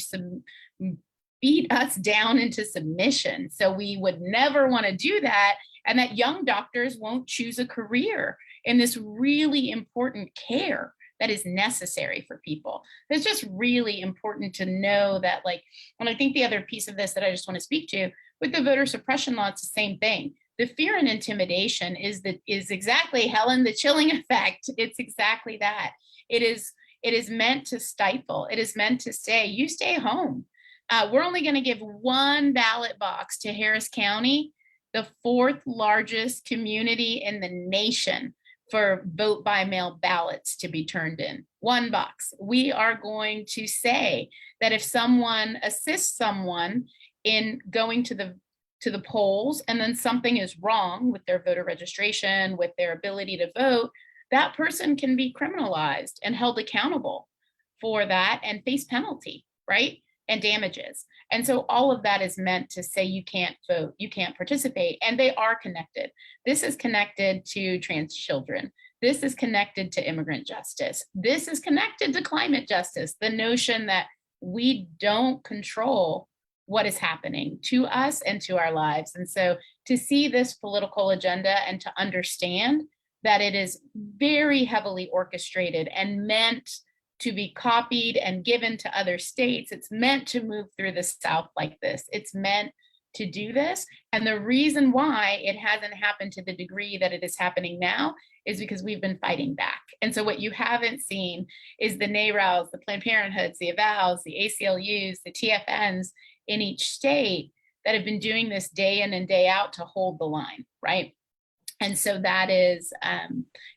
beat us down into submission. So we would never want to do that, and that young doctors won't choose a career in this really important care that is necessary for people. It's just really important to know that, like, and I think the other piece of this that I just want to speak to, with the voter suppression law, it's the same thing. The fear and intimidation is exactly, Helen, the chilling effect. It's exactly that. It is meant to stifle. It is meant to say, you stay home. We're only going to give one ballot box to Harris County, the 4th largest community in the nation, for vote by mail ballots to be turned in. One box. We are going to say that if someone assists someone in going to the polls, and then something is wrong with their voter registration, with their ability to vote, that person can be criminalized and held accountable for that and face penalty, right? And damages. And so all of that is meant to say you can't vote, you can't participate, and they are connected. This is connected to trans children. This is connected to immigrant justice. This is connected to climate justice. The notion that we don't control what is happening to us and to our lives. And so to see this political agenda and to understand that it is very heavily orchestrated and meant to be copied and given to other states. It's meant to move through the South like this. It's meant to do this. And the reason why it hasn't happened to the degree that it is happening now is because we've been fighting back. And so what you haven't seen is the NARALs, the Planned Parenthoods, the AVALs, the ACLUs, the TFNs in each state that have been doing this day in and day out to hold the line, right? And so that is,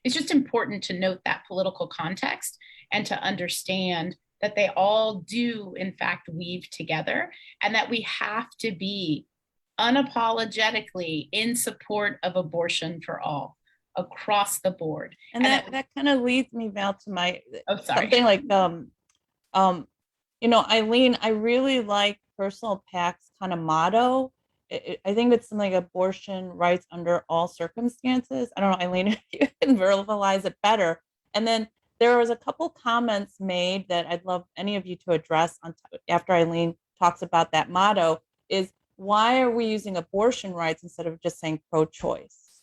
it's just important to note that political context and to understand that they all do, in fact, weave together, and that we have to be unapologetically in support of abortion for all across the board. And that kind of leads me, Val, to my something like Eileen, I really like Personal PAC's kind of motto. I think it's something like abortion rights under all circumstances. I don't know, Eileen, if you can verbalize it better. And then there was a couple comments made that I'd love any of you to address after Eileen talks about that motto, is why are we using abortion rights instead of just saying pro-choice?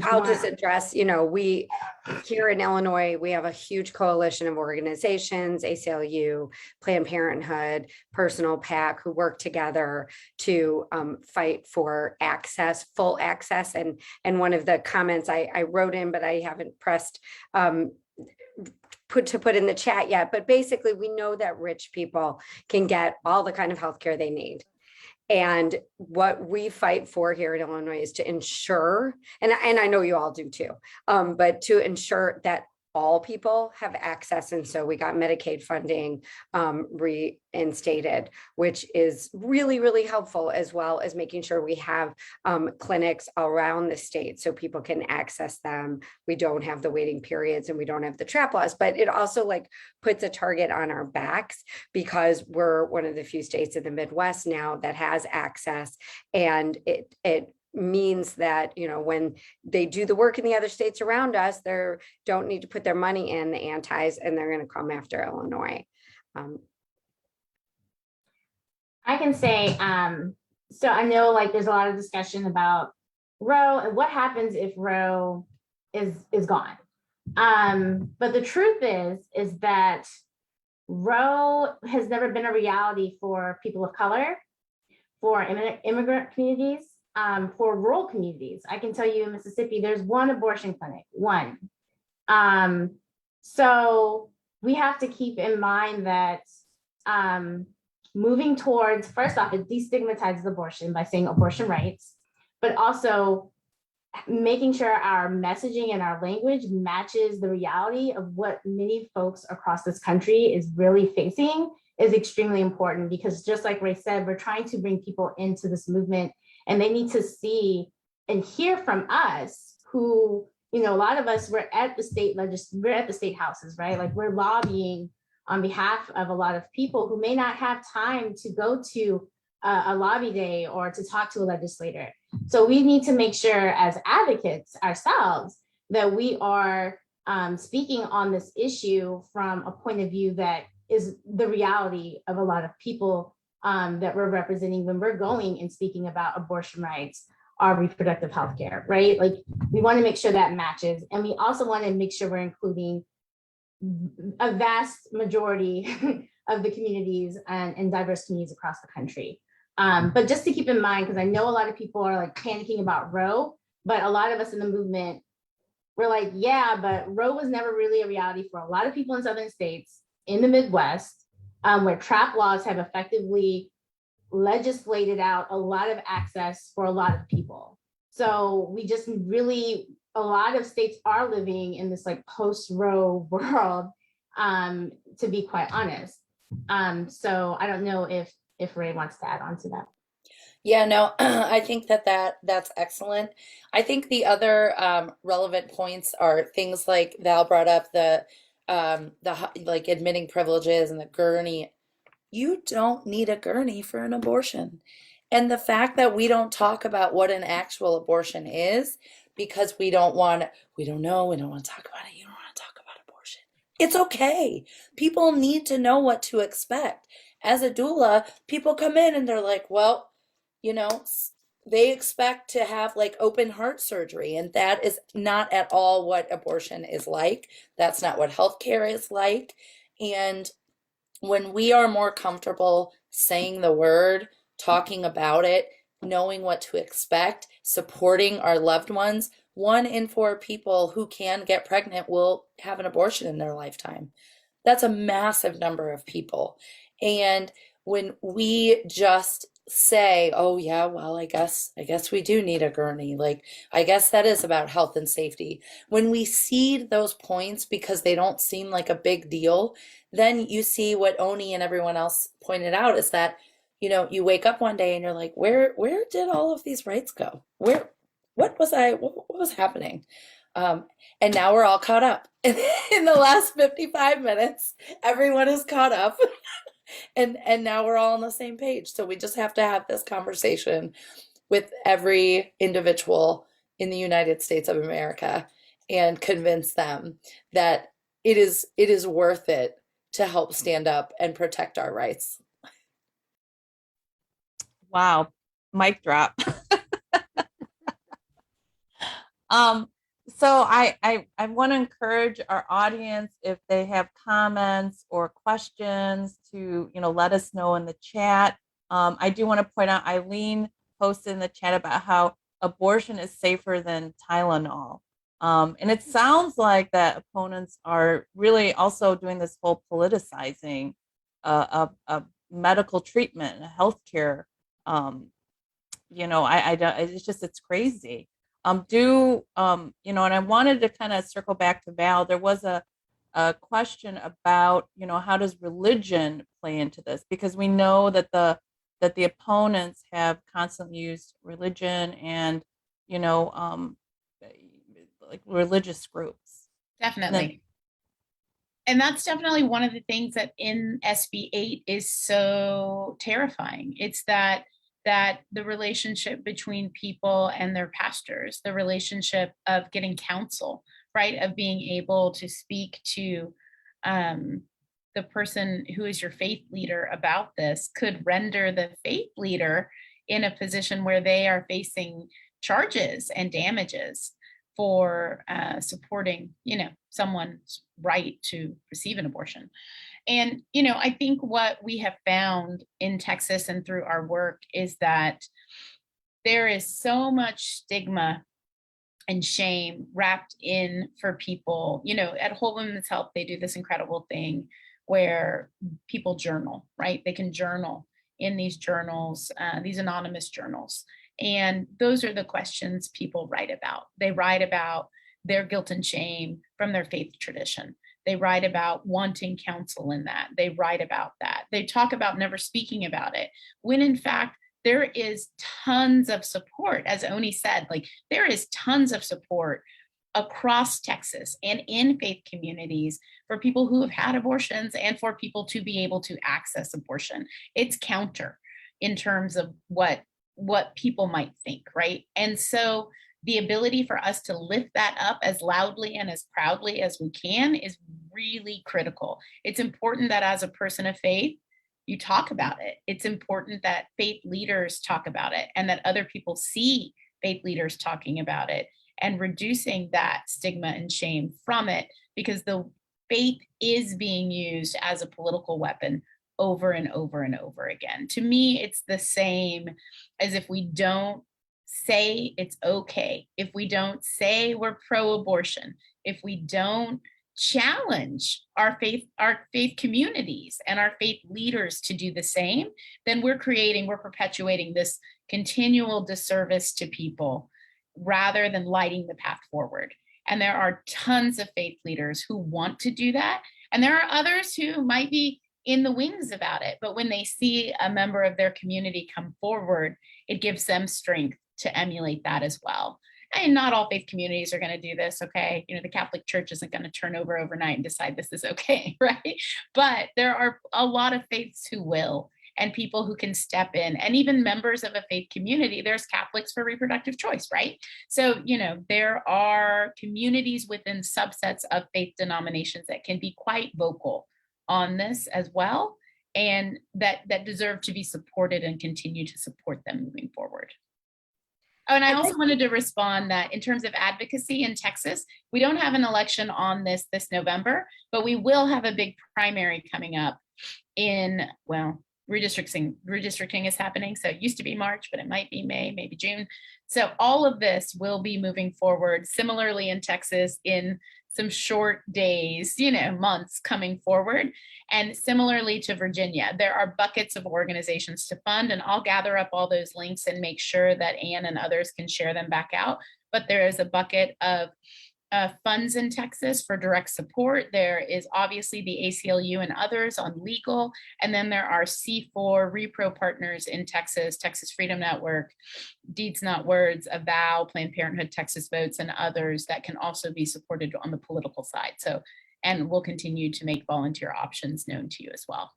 I'll just address, we here in Illinois, we have a huge coalition of organizations, ACLU, Planned Parenthood, Personal PAC, who work together to fight for access, full access. And one of the comments I wrote in, but I haven't pressed put in the chat yet, but basically we know that rich people can get all the kind of healthcare they need. And what we fight for here in Illinois is to ensure, and I know you all do too, but to ensure that all people have access. And so we got Medicaid funding reinstated, which is really, really helpful, as well as making sure we have clinics around the state so people can access them. We don't have the waiting periods and we don't have the trap laws, but it also puts a target on our backs because we're one of the few states in the Midwest now that has access. And it means that, when they do the work in the other states around us, they don't need to put their money in the antis, and they're going to come after Illinois. I can say, so I know there's a lot of discussion about Roe and what happens if Roe is gone. But the truth is that Roe has never been a reality for people of color, for immigrant communities, for rural communities. I can tell you in Mississippi, there's one abortion clinic, one. So we have to keep in mind that moving towards, first off, it destigmatizes abortion by saying abortion rights, but also making sure our messaging and our language matches the reality of what many folks across this country is really facing is extremely important, because just like Ray said, we're trying to bring people into this movement, and they need to see and hear from us who, you know, a lot of us, we're at the state houses, right? Like we're lobbying on behalf of a lot of people who may not have time to go to a lobby day or to talk to a legislator. So we need to make sure as advocates ourselves that we are speaking on this issue from a point of view that is the reality of a lot of people that we're representing when we're going and speaking about abortion rights, our reproductive health care, right? Like we want to make sure that matches. And we also want to make sure we're including a vast majority of the communities and diverse communities across the country. But just to keep in mind, because I know a lot of people are like panicking about Roe, but a lot of us in the movement, we're like, yeah, but Roe was never really a reality for a lot of people in southern states, in the Midwest, where trap laws have effectively legislated out a lot of access for a lot of people. So we just really, a lot of states are living in this like post-Roe world, to be quite honest. So I don't know if Ray wants to add on to that. Yeah, no, I think that's excellent. I think the other relevant points are things like Val brought up the like admitting privileges and the gurney. You don't need a gurney for an abortion. And the fact that we don't talk about what an actual abortion is because we don't know, we don't want to talk about it. You don't want to talk about abortion. It's okay. People need to know what to expect. As a doula, people come in and they're like, well, you know, they expect to have like open heart surgery, and that is not at all what abortion is like. That's not what healthcare is like. And when we are more comfortable saying the word, talking about it, knowing what to expect, supporting our loved ones, 1 in 4 people who can get pregnant will have an abortion in their lifetime. That's a massive number of people. And when we just say, oh yeah, well, I guess we do need a gurney. Like, I guess that is about health and safety. When we cede those points because they don't seem like a big deal, then you see what Oni and everyone else pointed out is that, you know, you wake up one day and you're like, where did all of these rights go? What was happening? And now we're all caught up. In the last 55 minutes, everyone is caught up. And now we're all on the same page. So we just have to have this conversation with every individual in the United States of America and convince them that it is worth it to help stand up and protect our rights. Wow, mic drop. So I want to encourage our audience, if they have comments or questions, to, you know, let us know in the chat. I do want to point out, Eileen posted in the chat about how abortion is safer than Tylenol. And it sounds like that opponents are really also doing this whole politicizing of medical treatment, healthcare. You know, I don't, it's crazy. You know, and I wanted to kind of circle back to Val. There was a question about, you know, how does religion play into this? Because we know that the opponents have constantly used religion and, you know, like religious groups. Definitely. And that's definitely one of the things that in SB 8 is so terrifying. It's that the relationship between people and their pastors, the relationship of getting counsel, right? Of being able to speak to the person who is your faith leader about this could render the faith leader in a position where they are facing charges and damages for supporting, someone's right to receive an abortion. And, I think what we have found in Texas and through our work is that there is so much stigma and shame wrapped in for people. At Whole Women's Health, they do this incredible thing where people journal, right? They can journal in these journals, these anonymous journals. And those are the questions people write about. They write about their guilt and shame from their faith tradition. They write about wanting counsel in that. They write about that. They talk about never speaking about it, when in fact, there is tons of support. As Oni said, there is tons of support across Texas and in faith communities for people who have had abortions and for people to be able to access abortion. It's counter in terms of what people might think, right? And so the ability for us to lift that up as loudly and as proudly as we can is really critical. It's important that as a person of faith, you talk about it. It's important that faith leaders talk about it and that other people see faith leaders talking about it and reducing that stigma and shame from it, because the faith is being used as a political weapon over and over and over again. To me, it's the same as if we don't say it's okay, if we don't say we're pro-abortion, if we don't challenge our faith communities and our faith leaders to do the same, then we're perpetuating this continual disservice to people rather than lighting the path forward. And there are tons of faith leaders who want to do that. And there are others who might be in the wings about it. But when they see a member of their community come forward, it gives them strength to emulate that as well. And not all faith communities are going to do this, okay? The Catholic Church isn't going to turn over overnight and decide this is okay, right? But there are a lot of faiths who will, and people who can step in, and even members of a faith community. There's Catholics for Reproductive Choice, right? So, there are communities within subsets of faith denominations that can be quite vocal on this as well, and that deserve to be supported and continue to support them moving forward. Oh, and I also wanted to respond that in terms of advocacy in Texas, we don't have an election on this November, but we will have a big primary coming up in, redistricting is happening. So it used to be March, but it might be May, maybe June. So all of this will be moving forward similarly in Texas in some short days, months coming forward. And similarly to Virginia, there are buckets of organizations to fund, and I'll gather up all those links and make sure that Ann and others can share them back out. But there is a bucket of funds in Texas for direct support. There is obviously the ACLU and others on legal. And then there are C4 repro partners in Texas, Texas Freedom Network, Deeds Not Words, Avow, Planned Parenthood, Texas Votes, and others that can also be supported on the political side. So, and we'll continue to make volunteer options known to you as well.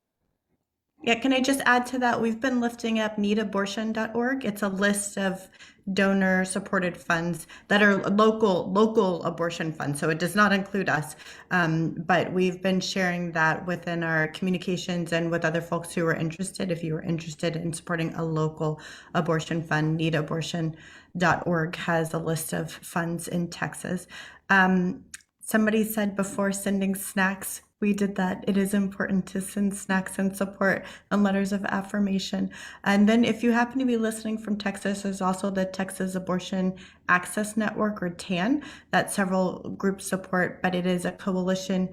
Yeah, can I just add to that? We've been lifting up needabortion.org. It's a list of donor-supported funds that are local abortion funds. So it does not include us, but we've been sharing that within our communications and with other folks who are interested. If you are interested in supporting a local abortion fund, needabortion.org has a list of funds in Texas. Somebody said before sending snacks, we did that. It is important to send snacks and support and letters of affirmation. And then if you happen to be listening from Texas, there's also the Texas Abortion Access Network, or TAN, that several groups support, but it is a coalition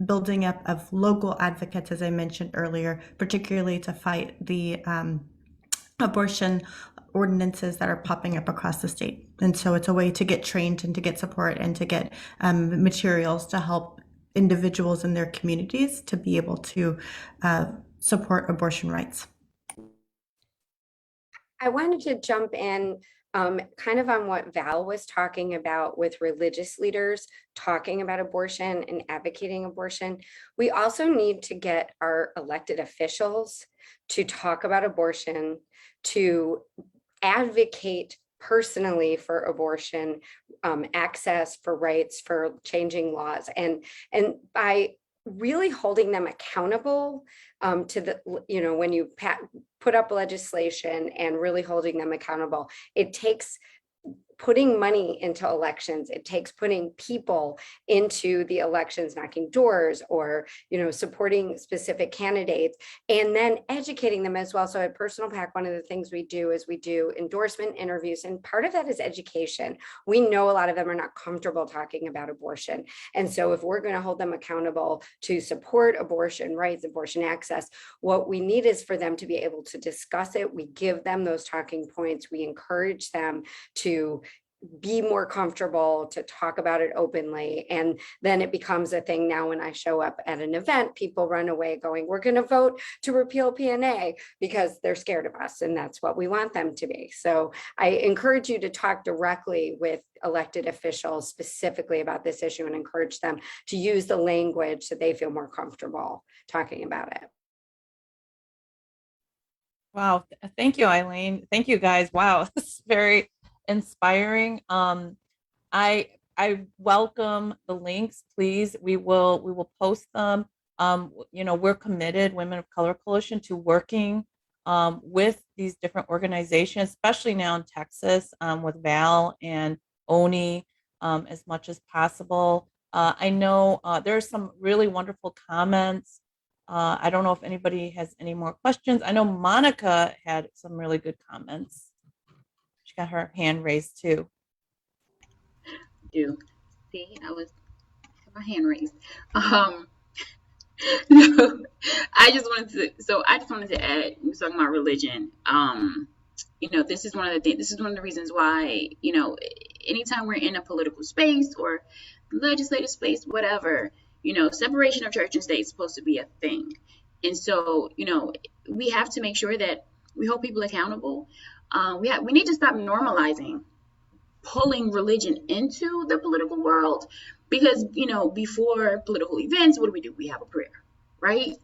building up of local advocates, as I mentioned earlier, particularly to fight the abortion ordinances that are popping up across the state. And so it's a way to get trained and to get support and to get materials to help individuals in their communities to be able to support abortion rights. I wanted to jump in kind of on what Val was talking about with religious leaders talking about abortion and advocating abortion. We also need to get our elected officials to talk about abortion, to advocate personally for abortion, access, for rights, for changing laws, and by really holding them accountable to the, when you put up legislation and really holding them accountable, it takes putting money into elections. It takes putting people into the elections, knocking doors, or, supporting specific candidates, and then educating them as well. So at Personal PAC, one of the things we do is we do endorsement interviews, and part of that is education. We know a lot of them are not comfortable talking about abortion. And so if we're going to hold them accountable to support abortion rights, abortion access, what we need is for them to be able to discuss it. We give them those talking points. We encourage them to be more comfortable to talk about it openly. And then it becomes a thing. Now, when I show up at an event, people run away going, we're going to vote to repeal PNA, because they're scared of us. And that's what we want them to be. So I encourage you to talk directly with elected officials specifically about this issue, and encourage them to use the language so they feel more comfortable talking about it. Wow. Thank you, Eileen. Thank you, guys. Wow. This is very inspiring. I welcome the links, please. We will post them. We're committed, Women of Color Coalition, to working with these different organizations, especially now in Texas, with Val and Oni, as much as possible. I know there are some really wonderful comments. I don't know if anybody has any more questions. I know Monica had some really good comments. She got her hand raised too. See, I had my hand raised. No, I just wanted to add, we were talking about religion. This is one of the reasons why, anytime we're in a political space or legislative space, whatever, separation of church and state is supposed to be a thing. And so, we have to make sure that we hold people accountable. We need to stop normalizing pulling religion into the political world, because, before political events, what do? We have a prayer, right?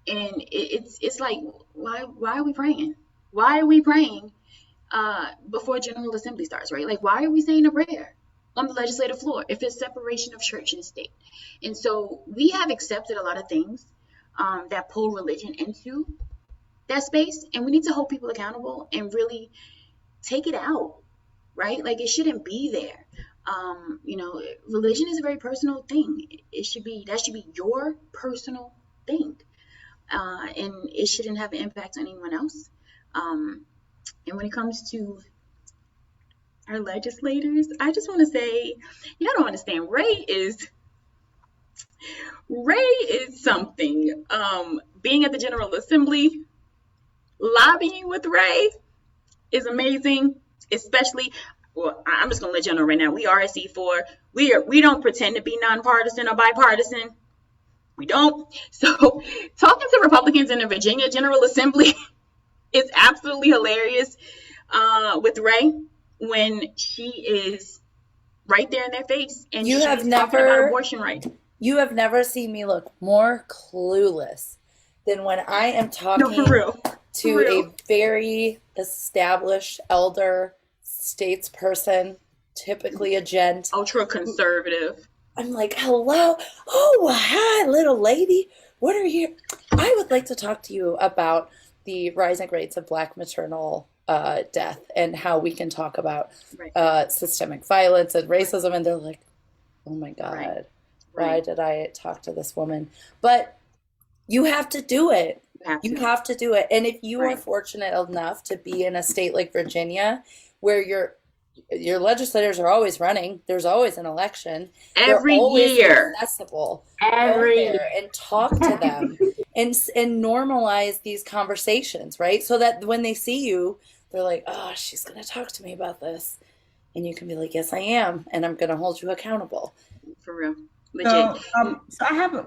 And it's like, why are we praying? Why are we praying before General Assembly starts, right? Like, why are we saying a prayer on the legislative floor if it's separation of church and state? And so we have accepted a lot of things that pull religion into that space, and we need to hold people accountable and really take it out, right? Like, it shouldn't be there. Religion is a very personal thing. That should be your personal thing, and it shouldn't have an impact on anyone else. And when it comes to our legislators, I just want to say, y'all don't understand. Rae is something. Being at the General Assembly, lobbying with Rae is amazing. Especially, well, I'm just gonna let y'all know right now, we are a C4. We don't pretend to be nonpartisan or bipartisan. We don't. So talking to Republicans in the Virginia General Assembly is absolutely hilarious with Rae, when she is right there in their face and she's talking about abortion rights. You have never seen me look more clueless than when I am talking to a very established elder statesperson, typically a gent. Ultra conservative. I'm like, hello. Oh, hi, little lady. What are you? I would like to talk to you about the rising rates of Black maternal death and how we can talk about systemic violence and racism. And they're like, oh my God, why did I talk to this woman? But you have to do it. You have to do it. And if you are fortunate enough to be in a state like Virginia, where your legislators are always running, there's always an election. Every year. Accessible. Every year. And talk to them and normalize these conversations, right? So that when they see you, they're like, oh, she's going to talk to me about this. And you can be like, yes, I am. And I'm going to hold you accountable. For real. Legit. So I have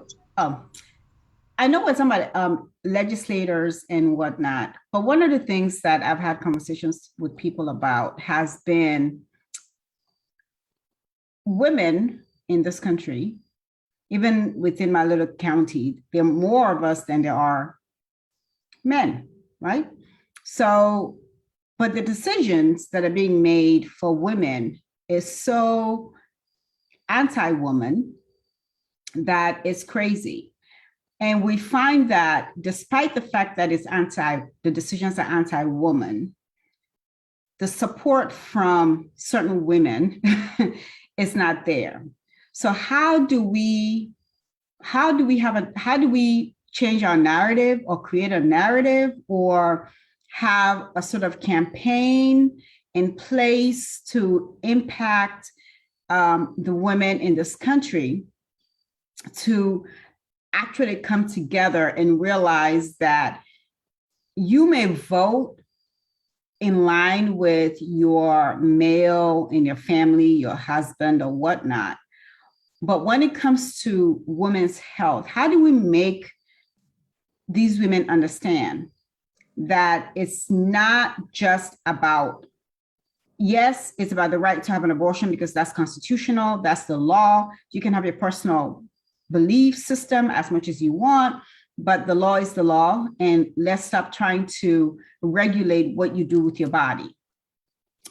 I know what some legislators and whatnot, but one of the things that I've had conversations with people about has been women in this country. Even within my little county, there are more of us than there are men, right? So, but the decisions that are being made for women is so anti-woman that it's crazy. And we find that despite the fact that the decisions are anti-woman, the support from certain women is not there. So how do we change our narrative or create a narrative or have a sort of campaign in place to impact the women in this country to actually come together and realize that you may vote in line with your male in your family, your husband or whatnot. But when it comes to women's health, how do we make these women understand that it's not just about, yes, it's about the right to have an abortion because that's constitutional, that's the law. You can have your personal belief system as much as you want, but the law is the law, and let's stop trying to regulate what you do with your body.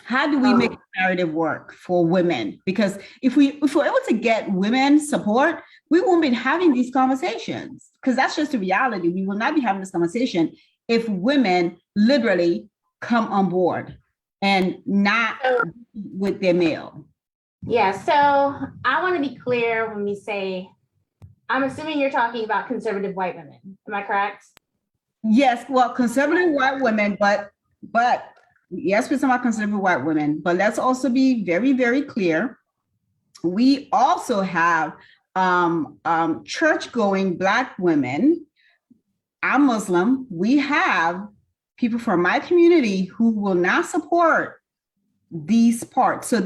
How do we make the narrative work for women? Because if we're able to get women support, we won't be having these conversations, because that's just the reality. We will not be having this conversation if women literally come on board and not with their male. Yeah, so I want to be clear when we say, I'm assuming you're talking about conservative white women. Am I correct? Yes, well, conservative white women, but yes, we're talking about conservative white women, but let's also be very, very clear. We also have church-going Black women. I'm Muslim. We have people from my community who will not support these parts. So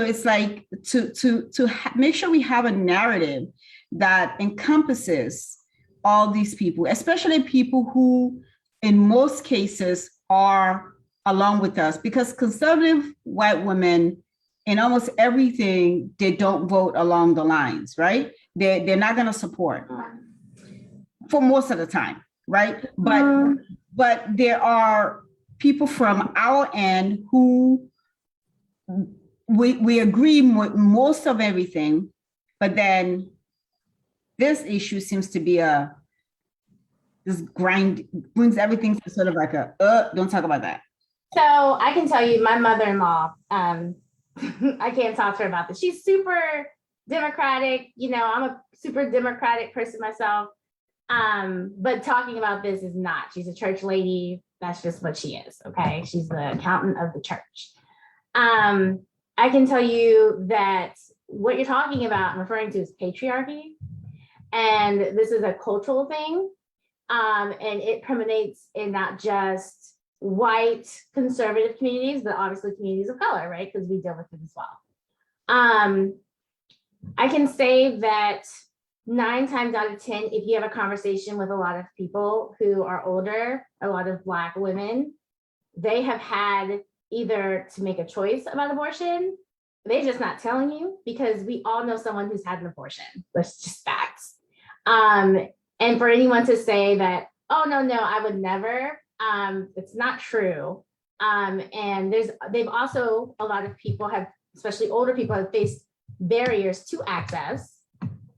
it's like to make sure we have a narrative that encompasses all these people, especially people who in most cases are along with us, because conservative white women in almost everything, they don't vote along the lines, right? They're not going to support for most of the time, right? But there are people from our end who we agree with most of everything, but then this issue seems to be this grind, brings everything to sort of like don't talk about that. So I can tell you, my mother-in-law, I can't talk to her about this. She's super Democratic. I'm a super Democratic person myself. But talking about this is not. She's a church lady. That's just what she is. Okay. She's the accountant of the church. I can tell you that what you're talking about and referring to is patriarchy. And this is a cultural thing. And it permeates in not just white conservative communities, but obviously communities of color, right? Because we deal with it as well. I can say that 9 times out of 10, if you have a conversation with a lot of people who are older, a lot of Black women, they have had either to make a choice about abortion, they're just not telling you, because we all know someone who's had an abortion. That's just facts. And for anyone to say that, oh, no, I would never, it's not true. And they've also, a lot of people have, especially older people, have faced barriers to access.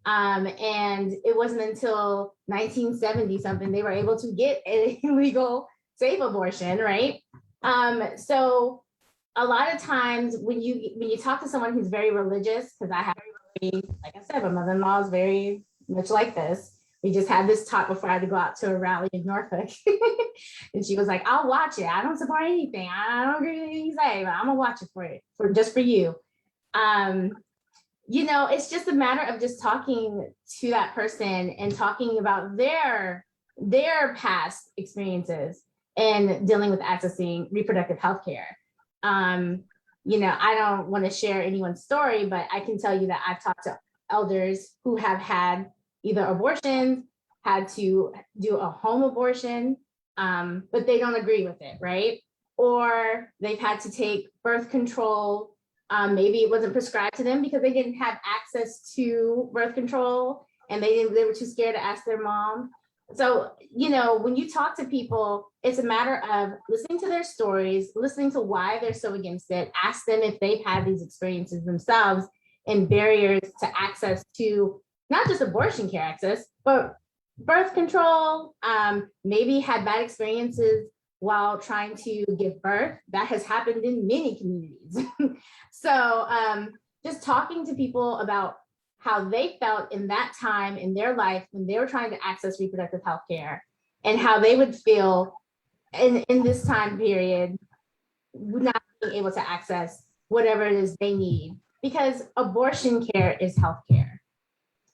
And it wasn't until 1970 something they were able to get a legal safe abortion, right? So a lot of times when you talk to someone who's very religious, because I have, like I said, my mother-in-law is very much like this. We just had this talk before I had to go out to a rally in Norfolk. And she was like, I'll watch it. I don't support anything. I don't agree with anything you say, but I'm gonna watch it just for you. It's just a matter of just talking to that person and talking about their past experiences and dealing with accessing reproductive health care. I don't want to share anyone's story, but I can tell you that I've talked to elders who have had either abortions, had to do a home abortion, but they don't agree with it, right? Or they've had to take birth control. Maybe it wasn't prescribed to them because they didn't have access to birth control and they were too scared to ask their mom. So, when you talk to people, it's a matter of listening to their stories, listening to why they're so against it, ask them if they've had these experiences themselves and barriers to access to not just abortion care access, but birth control, maybe had bad experiences while trying to give birth. That has happened in many communities. So just talking to people about how they felt in that time in their life when they were trying to access reproductive health care, and how they would feel in this time period not being able to access whatever it is they need, because abortion care is health care.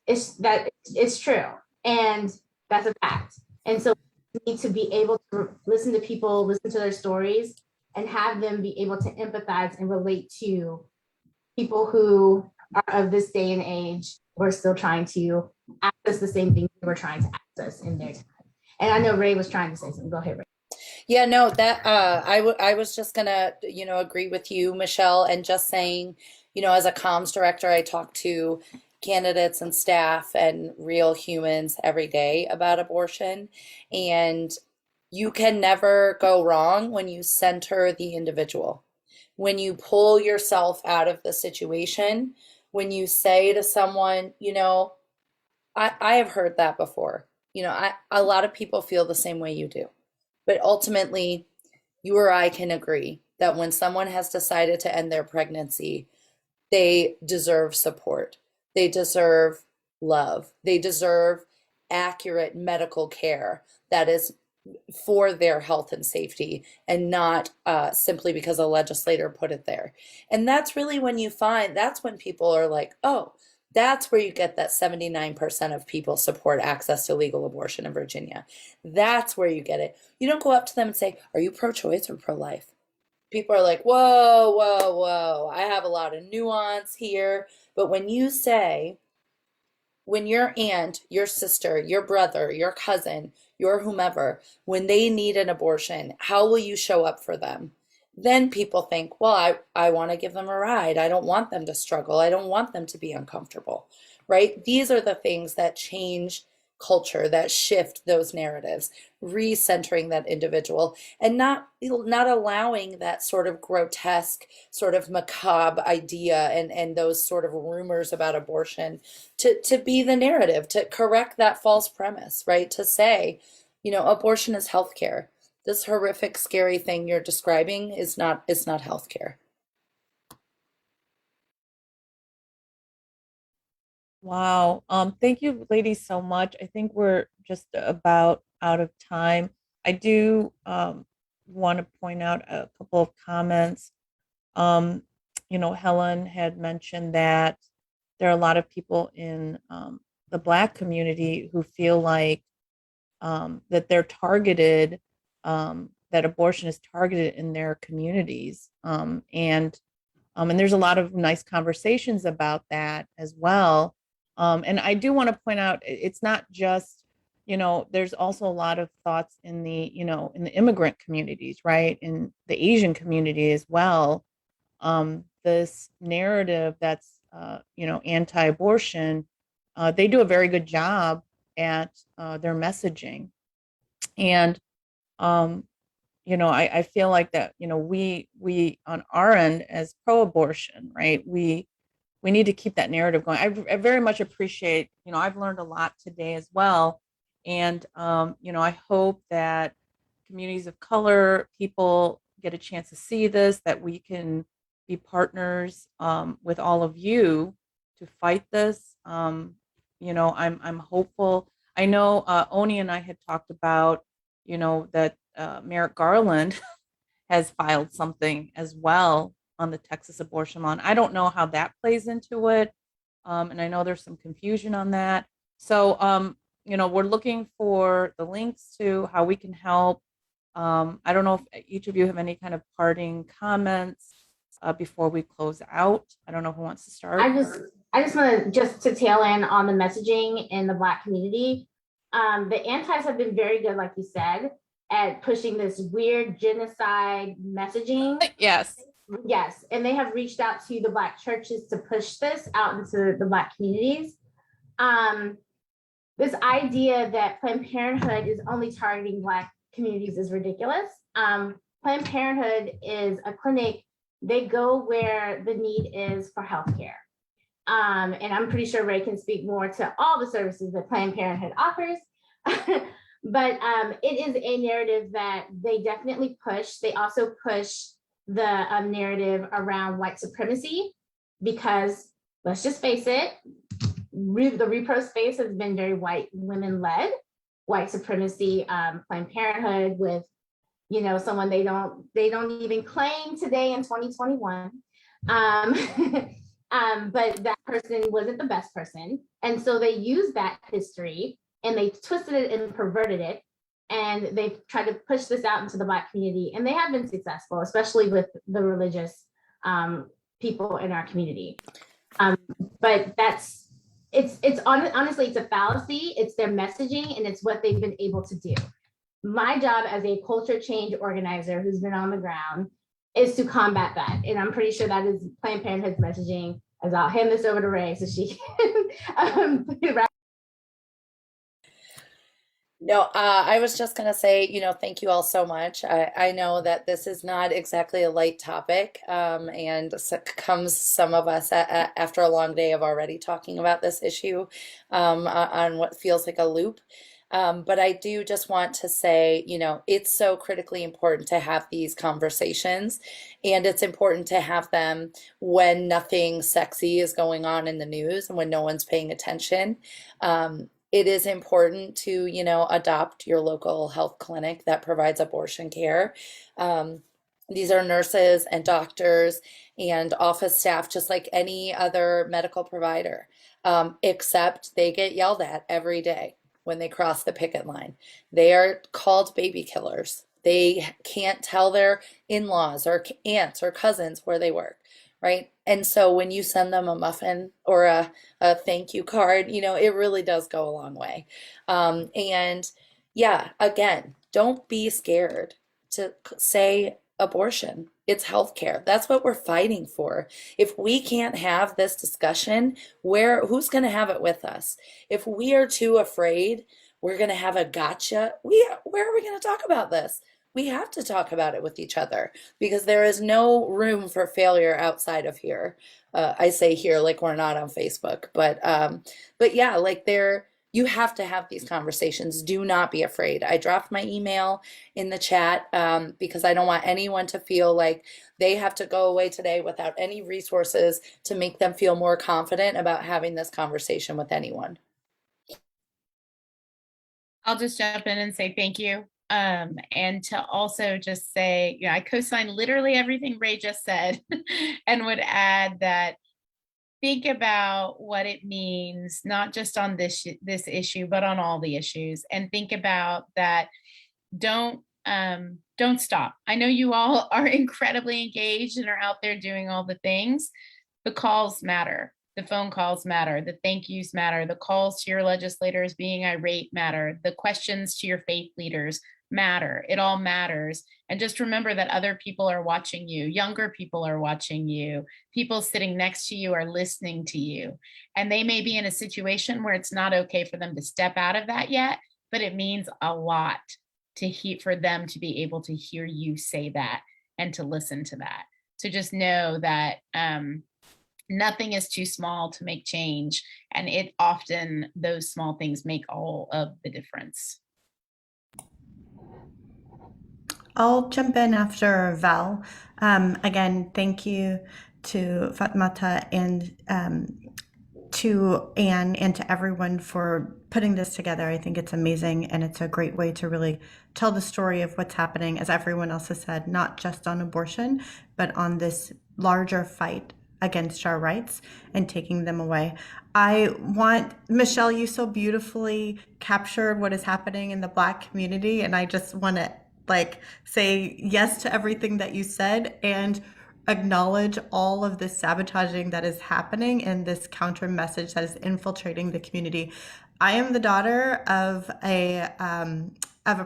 It's true, and that's a fact. And so we need to be able to listen to people, listen to their stories, and have them be able to empathize and relate to people who are of this day and age who are still trying to access the same things they were trying to access in their time. And I know Ray was trying to say something. Go ahead, Ray. Yeah, no, that I was just gonna, agree with you, Michelle, and just saying, as a comms director, I talk to candidates and staff and real humans every day about abortion. And you can never go wrong when you center the individual. When you pull yourself out of the situation, when you say to someone, I have heard that before. A lot of people feel the same way you do. But ultimately, you or I can agree that when someone has decided to end their pregnancy, they deserve support. They deserve love. They deserve accurate medical care that is for their health and safety, and not simply because a legislator put it there. And that's really when that's when people are like, oh, that's where you get that 79% of people support access to legal abortion in Virginia. That's where you get it. You don't go up to them and say, are you pro-choice or pro-life? People are like, whoa, whoa, whoa. I have a lot of nuance here. But when you say, when your aunt, your sister, your brother, your cousin, your whomever, when they need an abortion, how will you show up for them? Then people think, well, I want to give them a ride. I don't want them to struggle. I don't want them to be uncomfortable, right? These are the things that change culture, that shift those narratives, recentering that individual, and not allowing that sort of grotesque, sort of macabre idea and those sort of rumors about abortion to be the narrative, to correct that false premise, right? To say, abortion is healthcare. This horrific, scary thing you're describing is not healthcare. Wow. Thank you, ladies, so much. I think we're just about out of time. I do want to point out a couple of comments. Helen had mentioned that there are a lot of people in the Black community who feel like that they're targeted, that abortion is targeted in their communities. And there's a lot of nice conversations about that as well. And I do want to point out, it's not just, there's also a lot of thoughts in the immigrant communities, right? In the Asian community as well. This narrative that's, anti-abortion, they do a very good job at their messaging. And, I feel like that, we on our end as pro-abortion, right? We need to keep that narrative going. I very much appreciate, I've learned a lot today as well. And, I hope that communities of color, people get a chance to see this, that we can be partners with all of you to fight this. I'm hopeful. I know Oni and I had talked about, that Merrick Garland has filed something as well on the Texas abortion law. And I don't know how that plays into it. And I know there's some confusion on that. So, we're looking for the links to how we can help. I don't know if each of you have any kind of parting comments before we close out. I don't know who wants to start. I just want to tail in on the messaging in the Black community. The antis have been very good, like you said, at pushing this weird genocide messaging. Yes. Yes. And they have reached out to the Black churches to push this out into the Black communities. This idea that Planned Parenthood is only targeting Black communities is ridiculous. Planned Parenthood is a clinic. They go where the need is for healthcare. And I'm pretty sure Ray can speak more to all the services that Planned Parenthood offers. But it is a narrative that they definitely push. They also push the narrative around white supremacy, because let's just face it, the repro space has been very white women led. White supremacy, Planned Parenthood with, you know, someone they don't even claim today in 2021. But that person wasn't the best person. And so they used that history and they twisted it and perverted it. And they've tried to push this out into the Black community. And they have been successful, especially with the religious people in our community. But honestly, it's a fallacy. It's their messaging and it's what they've been able to do. My job as a culture change organizer who's been on the ground is to combat that. And I'm pretty sure that is Planned Parenthood's messaging, as I'll hand this over to Rae so she can No, I was just going to say, thank you all so much. I know that this is not exactly a light topic, and comes some of us after a long day of already talking about this issue on what feels like a loop. But I do just want to say, it's so critically important to have these conversations, and it's important to have them when nothing sexy is going on in the news and when no one's paying attention. It is important to, adopt your local health clinic that provides abortion care. These are nurses and doctors and office staff, just like any other medical provider, except they get yelled at every day when they cross the picket line. They are called baby killers. They can't tell their in-laws or aunts or cousins where they work, right? And so when you send them a muffin or a thank you card, it really does go a long way. And yeah, again, don't be scared to say abortion. It's healthcare. That's what we're fighting for. If we can't have this discussion, who's going to have it with us? If we are too afraid, we're going to have a gotcha. Where are we going to talk about this? We have to talk about it with each other because there is no room for failure outside of here. I say here like we're not on Facebook, but yeah, like you have to have these conversations. Do not be afraid. I dropped my email in the chat because I don't want anyone to feel like they have to go away today without any resources to make them feel more confident about having this conversation with anyone. I'll just jump in and say thank you. And to also just say, I co-sign literally everything Rae just said and would add that think about what it means, not just on this issue, but on all the issues, and think about that. Don't stop. I know you all are incredibly engaged and are out there doing all the things. The calls matter. The phone calls matter. The thank yous matter. The calls to your legislators being irate matter. The questions to your faith leaders matter. It all matters. And just remember that other people are watching you. Younger people are watching you. People sitting next to you are listening to you. And they may be in a situation where it's not okay for them to step out of that yet, but it means a lot for them to be able to hear you say that and to listen to that. So just know that nothing is too small to make change. And those small things make all of the difference. I'll jump in after Val. Again, thank you to Fatmata and to Anne and to everyone for putting this together. I think it's amazing, and it's a great way to really tell the story of what's happening, as everyone else has said, not just on abortion, but on this larger fight against our rights and taking them away. Michelle, you so beautifully captured what is happening in the Black community, and I just want to say yes to everything that you said and acknowledge all of the sabotaging that is happening and this counter message that is infiltrating the community. I am the daughter of a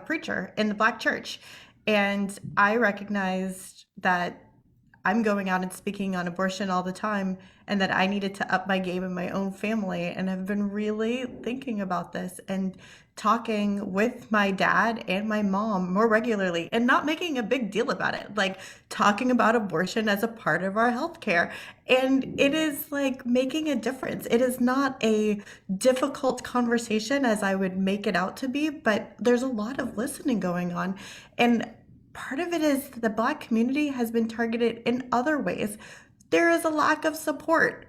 preacher in the Black church, and I recognized that I'm going out and speaking on abortion all the time, and that I needed to up my game in my own family. And I've been really thinking about this and talking with my dad and my mom more regularly, and not making a big deal about it, like talking about abortion as a part of our healthcare. And it is like making a difference. It is not a difficult conversation as I would make it out to be, but there's a lot of listening going on. And part of it is the Black community has been targeted in other ways. There is a lack of support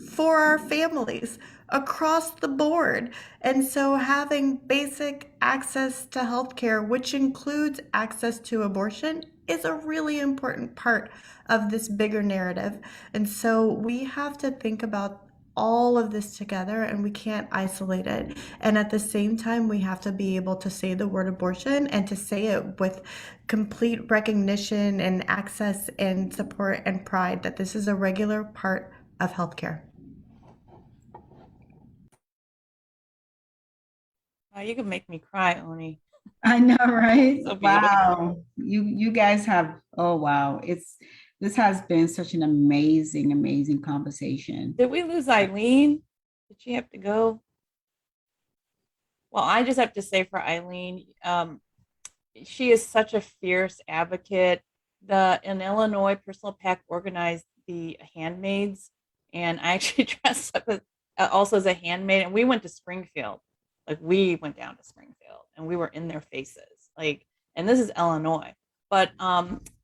for our families across the board. And so having basic access to healthcare, which includes access to abortion, is a really important part of this bigger narrative. And so we have to think about all of this together, and we can't isolate it. And at the same time, we have to be able to say the word abortion, and to say it with complete recognition and access and support and pride that this is a regular part of healthcare. You can make me cry, Oni. I know, right? So beautiful. Wow. You guys have, oh wow. This has been such an amazing conversation. Did we lose Eileen? Did she have to go? Well, I just have to say for Eileen, she is such a fierce advocate. In Illinois, Personal PAC organized the handmaids, and I actually dressed up also as a handmaid, and we went to Springfield. Like, we went down to Springfield and we were in their faces. Like, and this is Illinois. But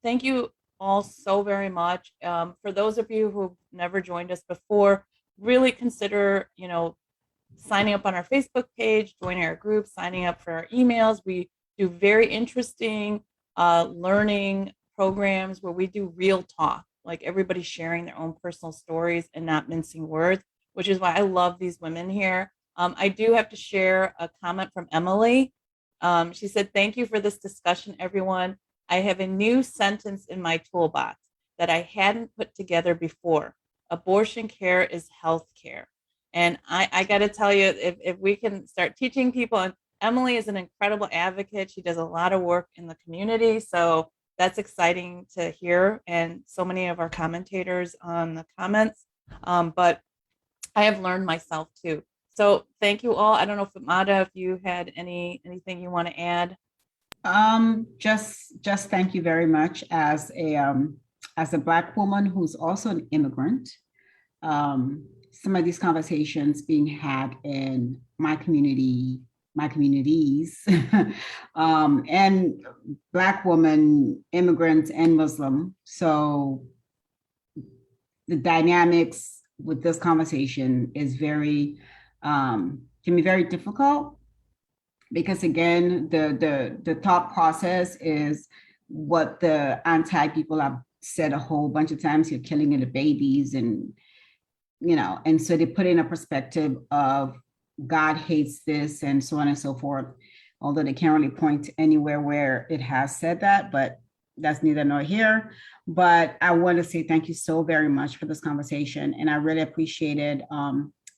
thank you all so very much. For those of you who've never joined us before, really consider, signing up on our Facebook page, joining our group, signing up for our emails. We do very interesting learning programs where we do real talk, like everybody sharing their own personal stories and not mincing words, which is why I love these women here. I do have to share a comment from Emily. She said, "Thank you for this discussion, everyone. I have a new sentence in my toolbox that I hadn't put together before. Abortion care is health care." And I got to tell you, if we can start teaching people, and Emily is an incredible advocate. She does a lot of work in the community. So that's exciting to hear. And so many of our commentators on the comments, but I have learned myself too. So thank you all. I don't know if Amada, if you had anything you want to add. Just thank you very much as a Black woman who's also an immigrant. Some of these conversations being had in my communities, and Black women, immigrants, and Muslim. So the dynamics with this conversation is can be very difficult, because again, the thought process is what the anti people have said a whole bunch of times: you're killing the babies, and and so they put in a perspective of God hates this and so on and so forth, although they can't really point to anywhere where it has said that, but that's neither nor here. But I want to say thank you so very much for this conversation, and I really appreciated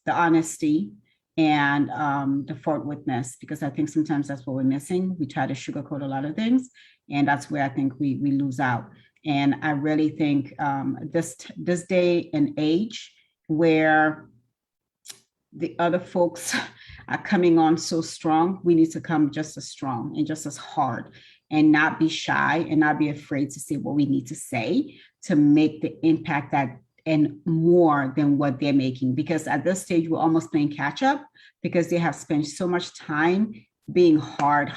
the honesty and the forwardness, because I think sometimes that's what we're missing. We try to sugarcoat a lot of things, and that's where I think we lose out. And I really think this day and age where the other folks are coming on so strong, we need to come just as strong and just as hard, and not be shy and not be afraid to say what we need to say to make the impact that and more than what they're making. Because at this stage, we're almost playing catch up, because they have spent so much time being hard.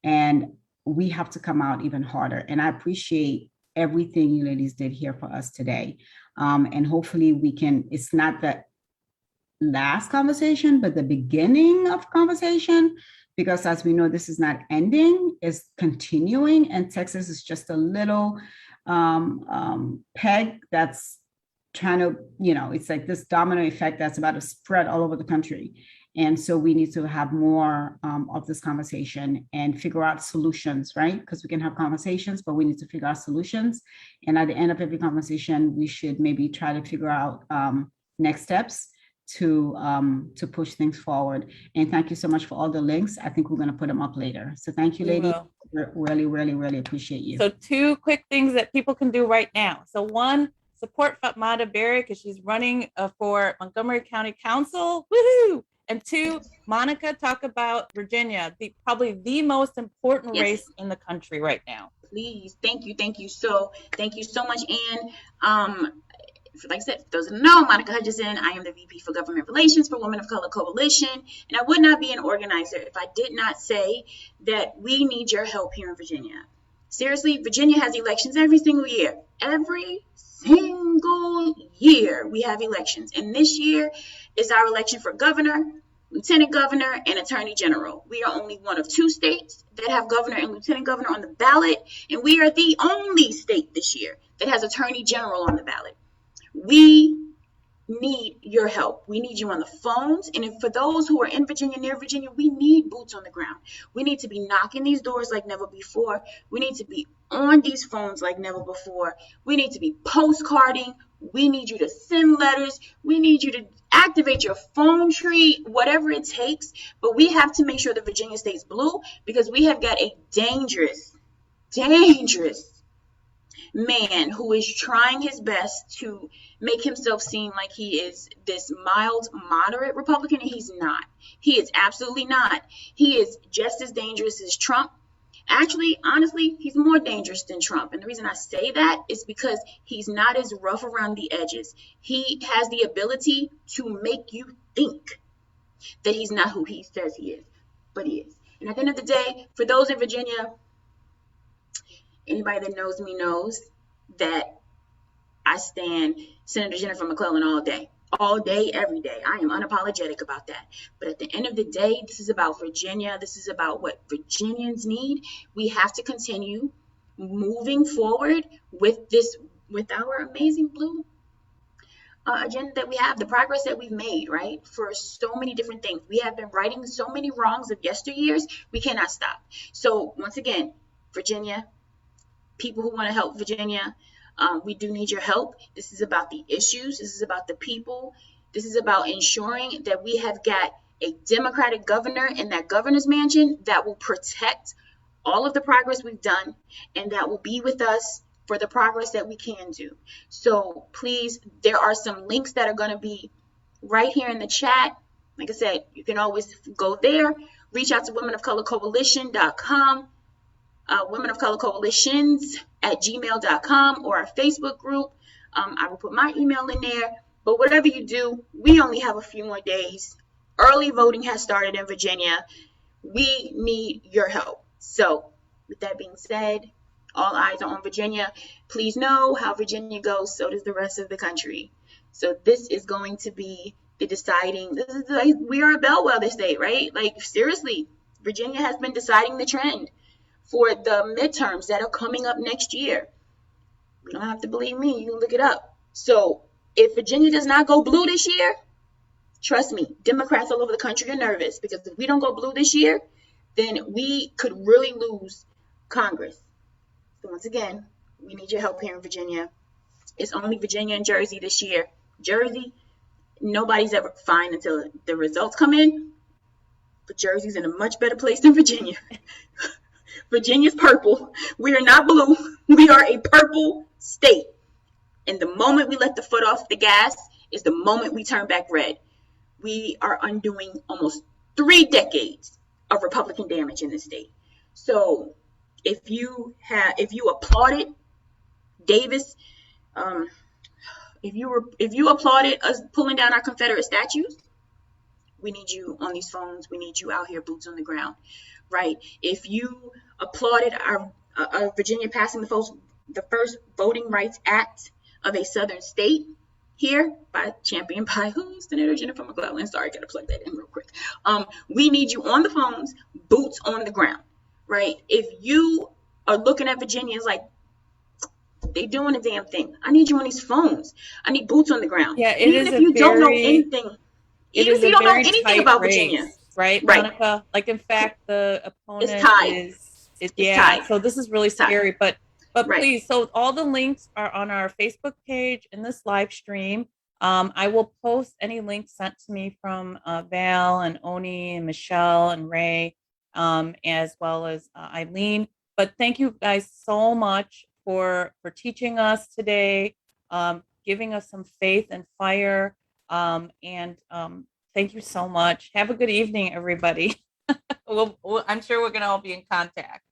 And we have to come out even harder. And I appreciate everything you ladies did here for us today. And hopefully it's not the last conversation, but the beginning of conversation, because as we know, this is not ending, it's continuing. And Texas is just a little peg that's trying to, it's like this domino effect that's about to spread all over the country. And so we need to have more of this conversation and figure out solutions, right? Because we can have conversations, but we need to figure out solutions. And at the end of every conversation, we should maybe try to figure out next steps to push things forward. And thank you so much for all the links. I think we're going to put them up later. So thank you, ladies. Really, really, really appreciate you. So 2 quick things that people can do right now. So 1, support Fatmata Berry because she's running for Montgomery County Council. Woohoo! And 2, Monica, talk about Virginia, probably the most important race in the country right now. Please, thank you so much, Ann. Like I said, for those who don't know, Monica Hutchison, I am the VP for Government Relations for Women of Color Coalition, and I would not be an organizer if I did not say that we need your help here in Virginia. Seriously, Virginia has elections every single year. Every single year we have elections, and this year is our election for governor, lieutenant governor, and attorney general. We are only one of 2 states that have governor and lieutenant governor on the ballot, and we are the only state this year that has attorney general on the ballot. We need your help. We need you on the phones. And for those who are in Virginia, near Virginia, we need boots on the ground. We need to be knocking these doors like never before. We need to be on these phones like never before. We need to be postcarding. We need you to send letters. We need you to activate your phone tree, whatever it takes. But we have to make sure that Virginia stays blue because we have got a dangerous man who is trying his best to make himself seem like he is this mild, moderate Republican, and he's not. He is absolutely not. He is just as dangerous as Trump. Actually, honestly, he's more dangerous than Trump. And the reason I say that is because he's not as rough around the edges. He has the ability to make you think that he's not who he says he is, but he is. And at the end of the day, for those in Virginia, anybody that knows me knows that I stand Senator Jennifer McClellan all day, every day. I am unapologetic about that. But at the end of the day, this is about Virginia. This is about what Virginians need. We have to continue moving forward with our amazing blue agenda that we have, the progress that we've made, right? For so many different things. We have been righting so many wrongs of yesteryears. We cannot stop. So once again, Virginia, people who want to help Virginia, we do need your help. This is about the issues. This is about the people. This is about ensuring that we have got a Democratic governor in that governor's mansion that will protect all of the progress we've done and that will be with us for the progress that we can do. So please, there are some links that are going to be right here in the chat. Like I said, you can always go there, reach out to womenofcolorcoalition.com. Women of Color Coalitions at gmail.com or our Facebook group. I will put my email in there. But whatever you do, we only have a few more days. Early voting has started in Virginia. We need your help. So with that being said, all eyes are on Virginia. Please know how Virginia goes, so does the rest of the country. So this is going to be the deciding. We are a bellwether state, right? Like seriously, Virginia has been deciding the trend for the midterms that are coming up next year. You don't have to believe me. You can look it up. So if Virginia does not go blue this year, trust me, Democrats all over the country are nervous because if we don't go blue this year, then we could really lose Congress. So once again, we need your help here in Virginia. It's only Virginia and Jersey this year. Jersey, nobody's ever fine until the results come in. But Jersey's in a much better place than Virginia. Virginia's purple. We are not blue. We are a purple state. And the moment we let the foot off the gas is the moment we turn back red. We are undoing almost 3 decades of Republican damage in this state. So if you applauded Davis, if you applauded us pulling down our Confederate statues, we need you on these phones. We need you out here, boots on the ground, right? If you applauded our Virginia passing the first Voting Rights Act of a Southern state here, championed by Senator Jennifer McClellan. Sorry, gotta plug that in real quick. We need you on the phones, boots on the ground, right? If you are looking at Virginia as like, they doing a damn thing, I need you on these phones. I need boots on the ground. Yeah, even if you don't know anything. Even if you don't know anything about Virginia, right, Monica? Like, in fact, the opponent is tied. So this is really scary. But please, so all the links are on our Facebook page in this live stream. I will post any links sent to me from Val and Oni and Michelle and Ray, as well as Eileen. But thank you guys so much for teaching us today, giving us some faith and fire. And thank you so much. Have a good evening, everybody. I'm sure we're going to all be in contact.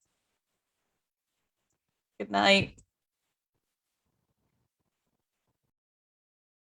Good night.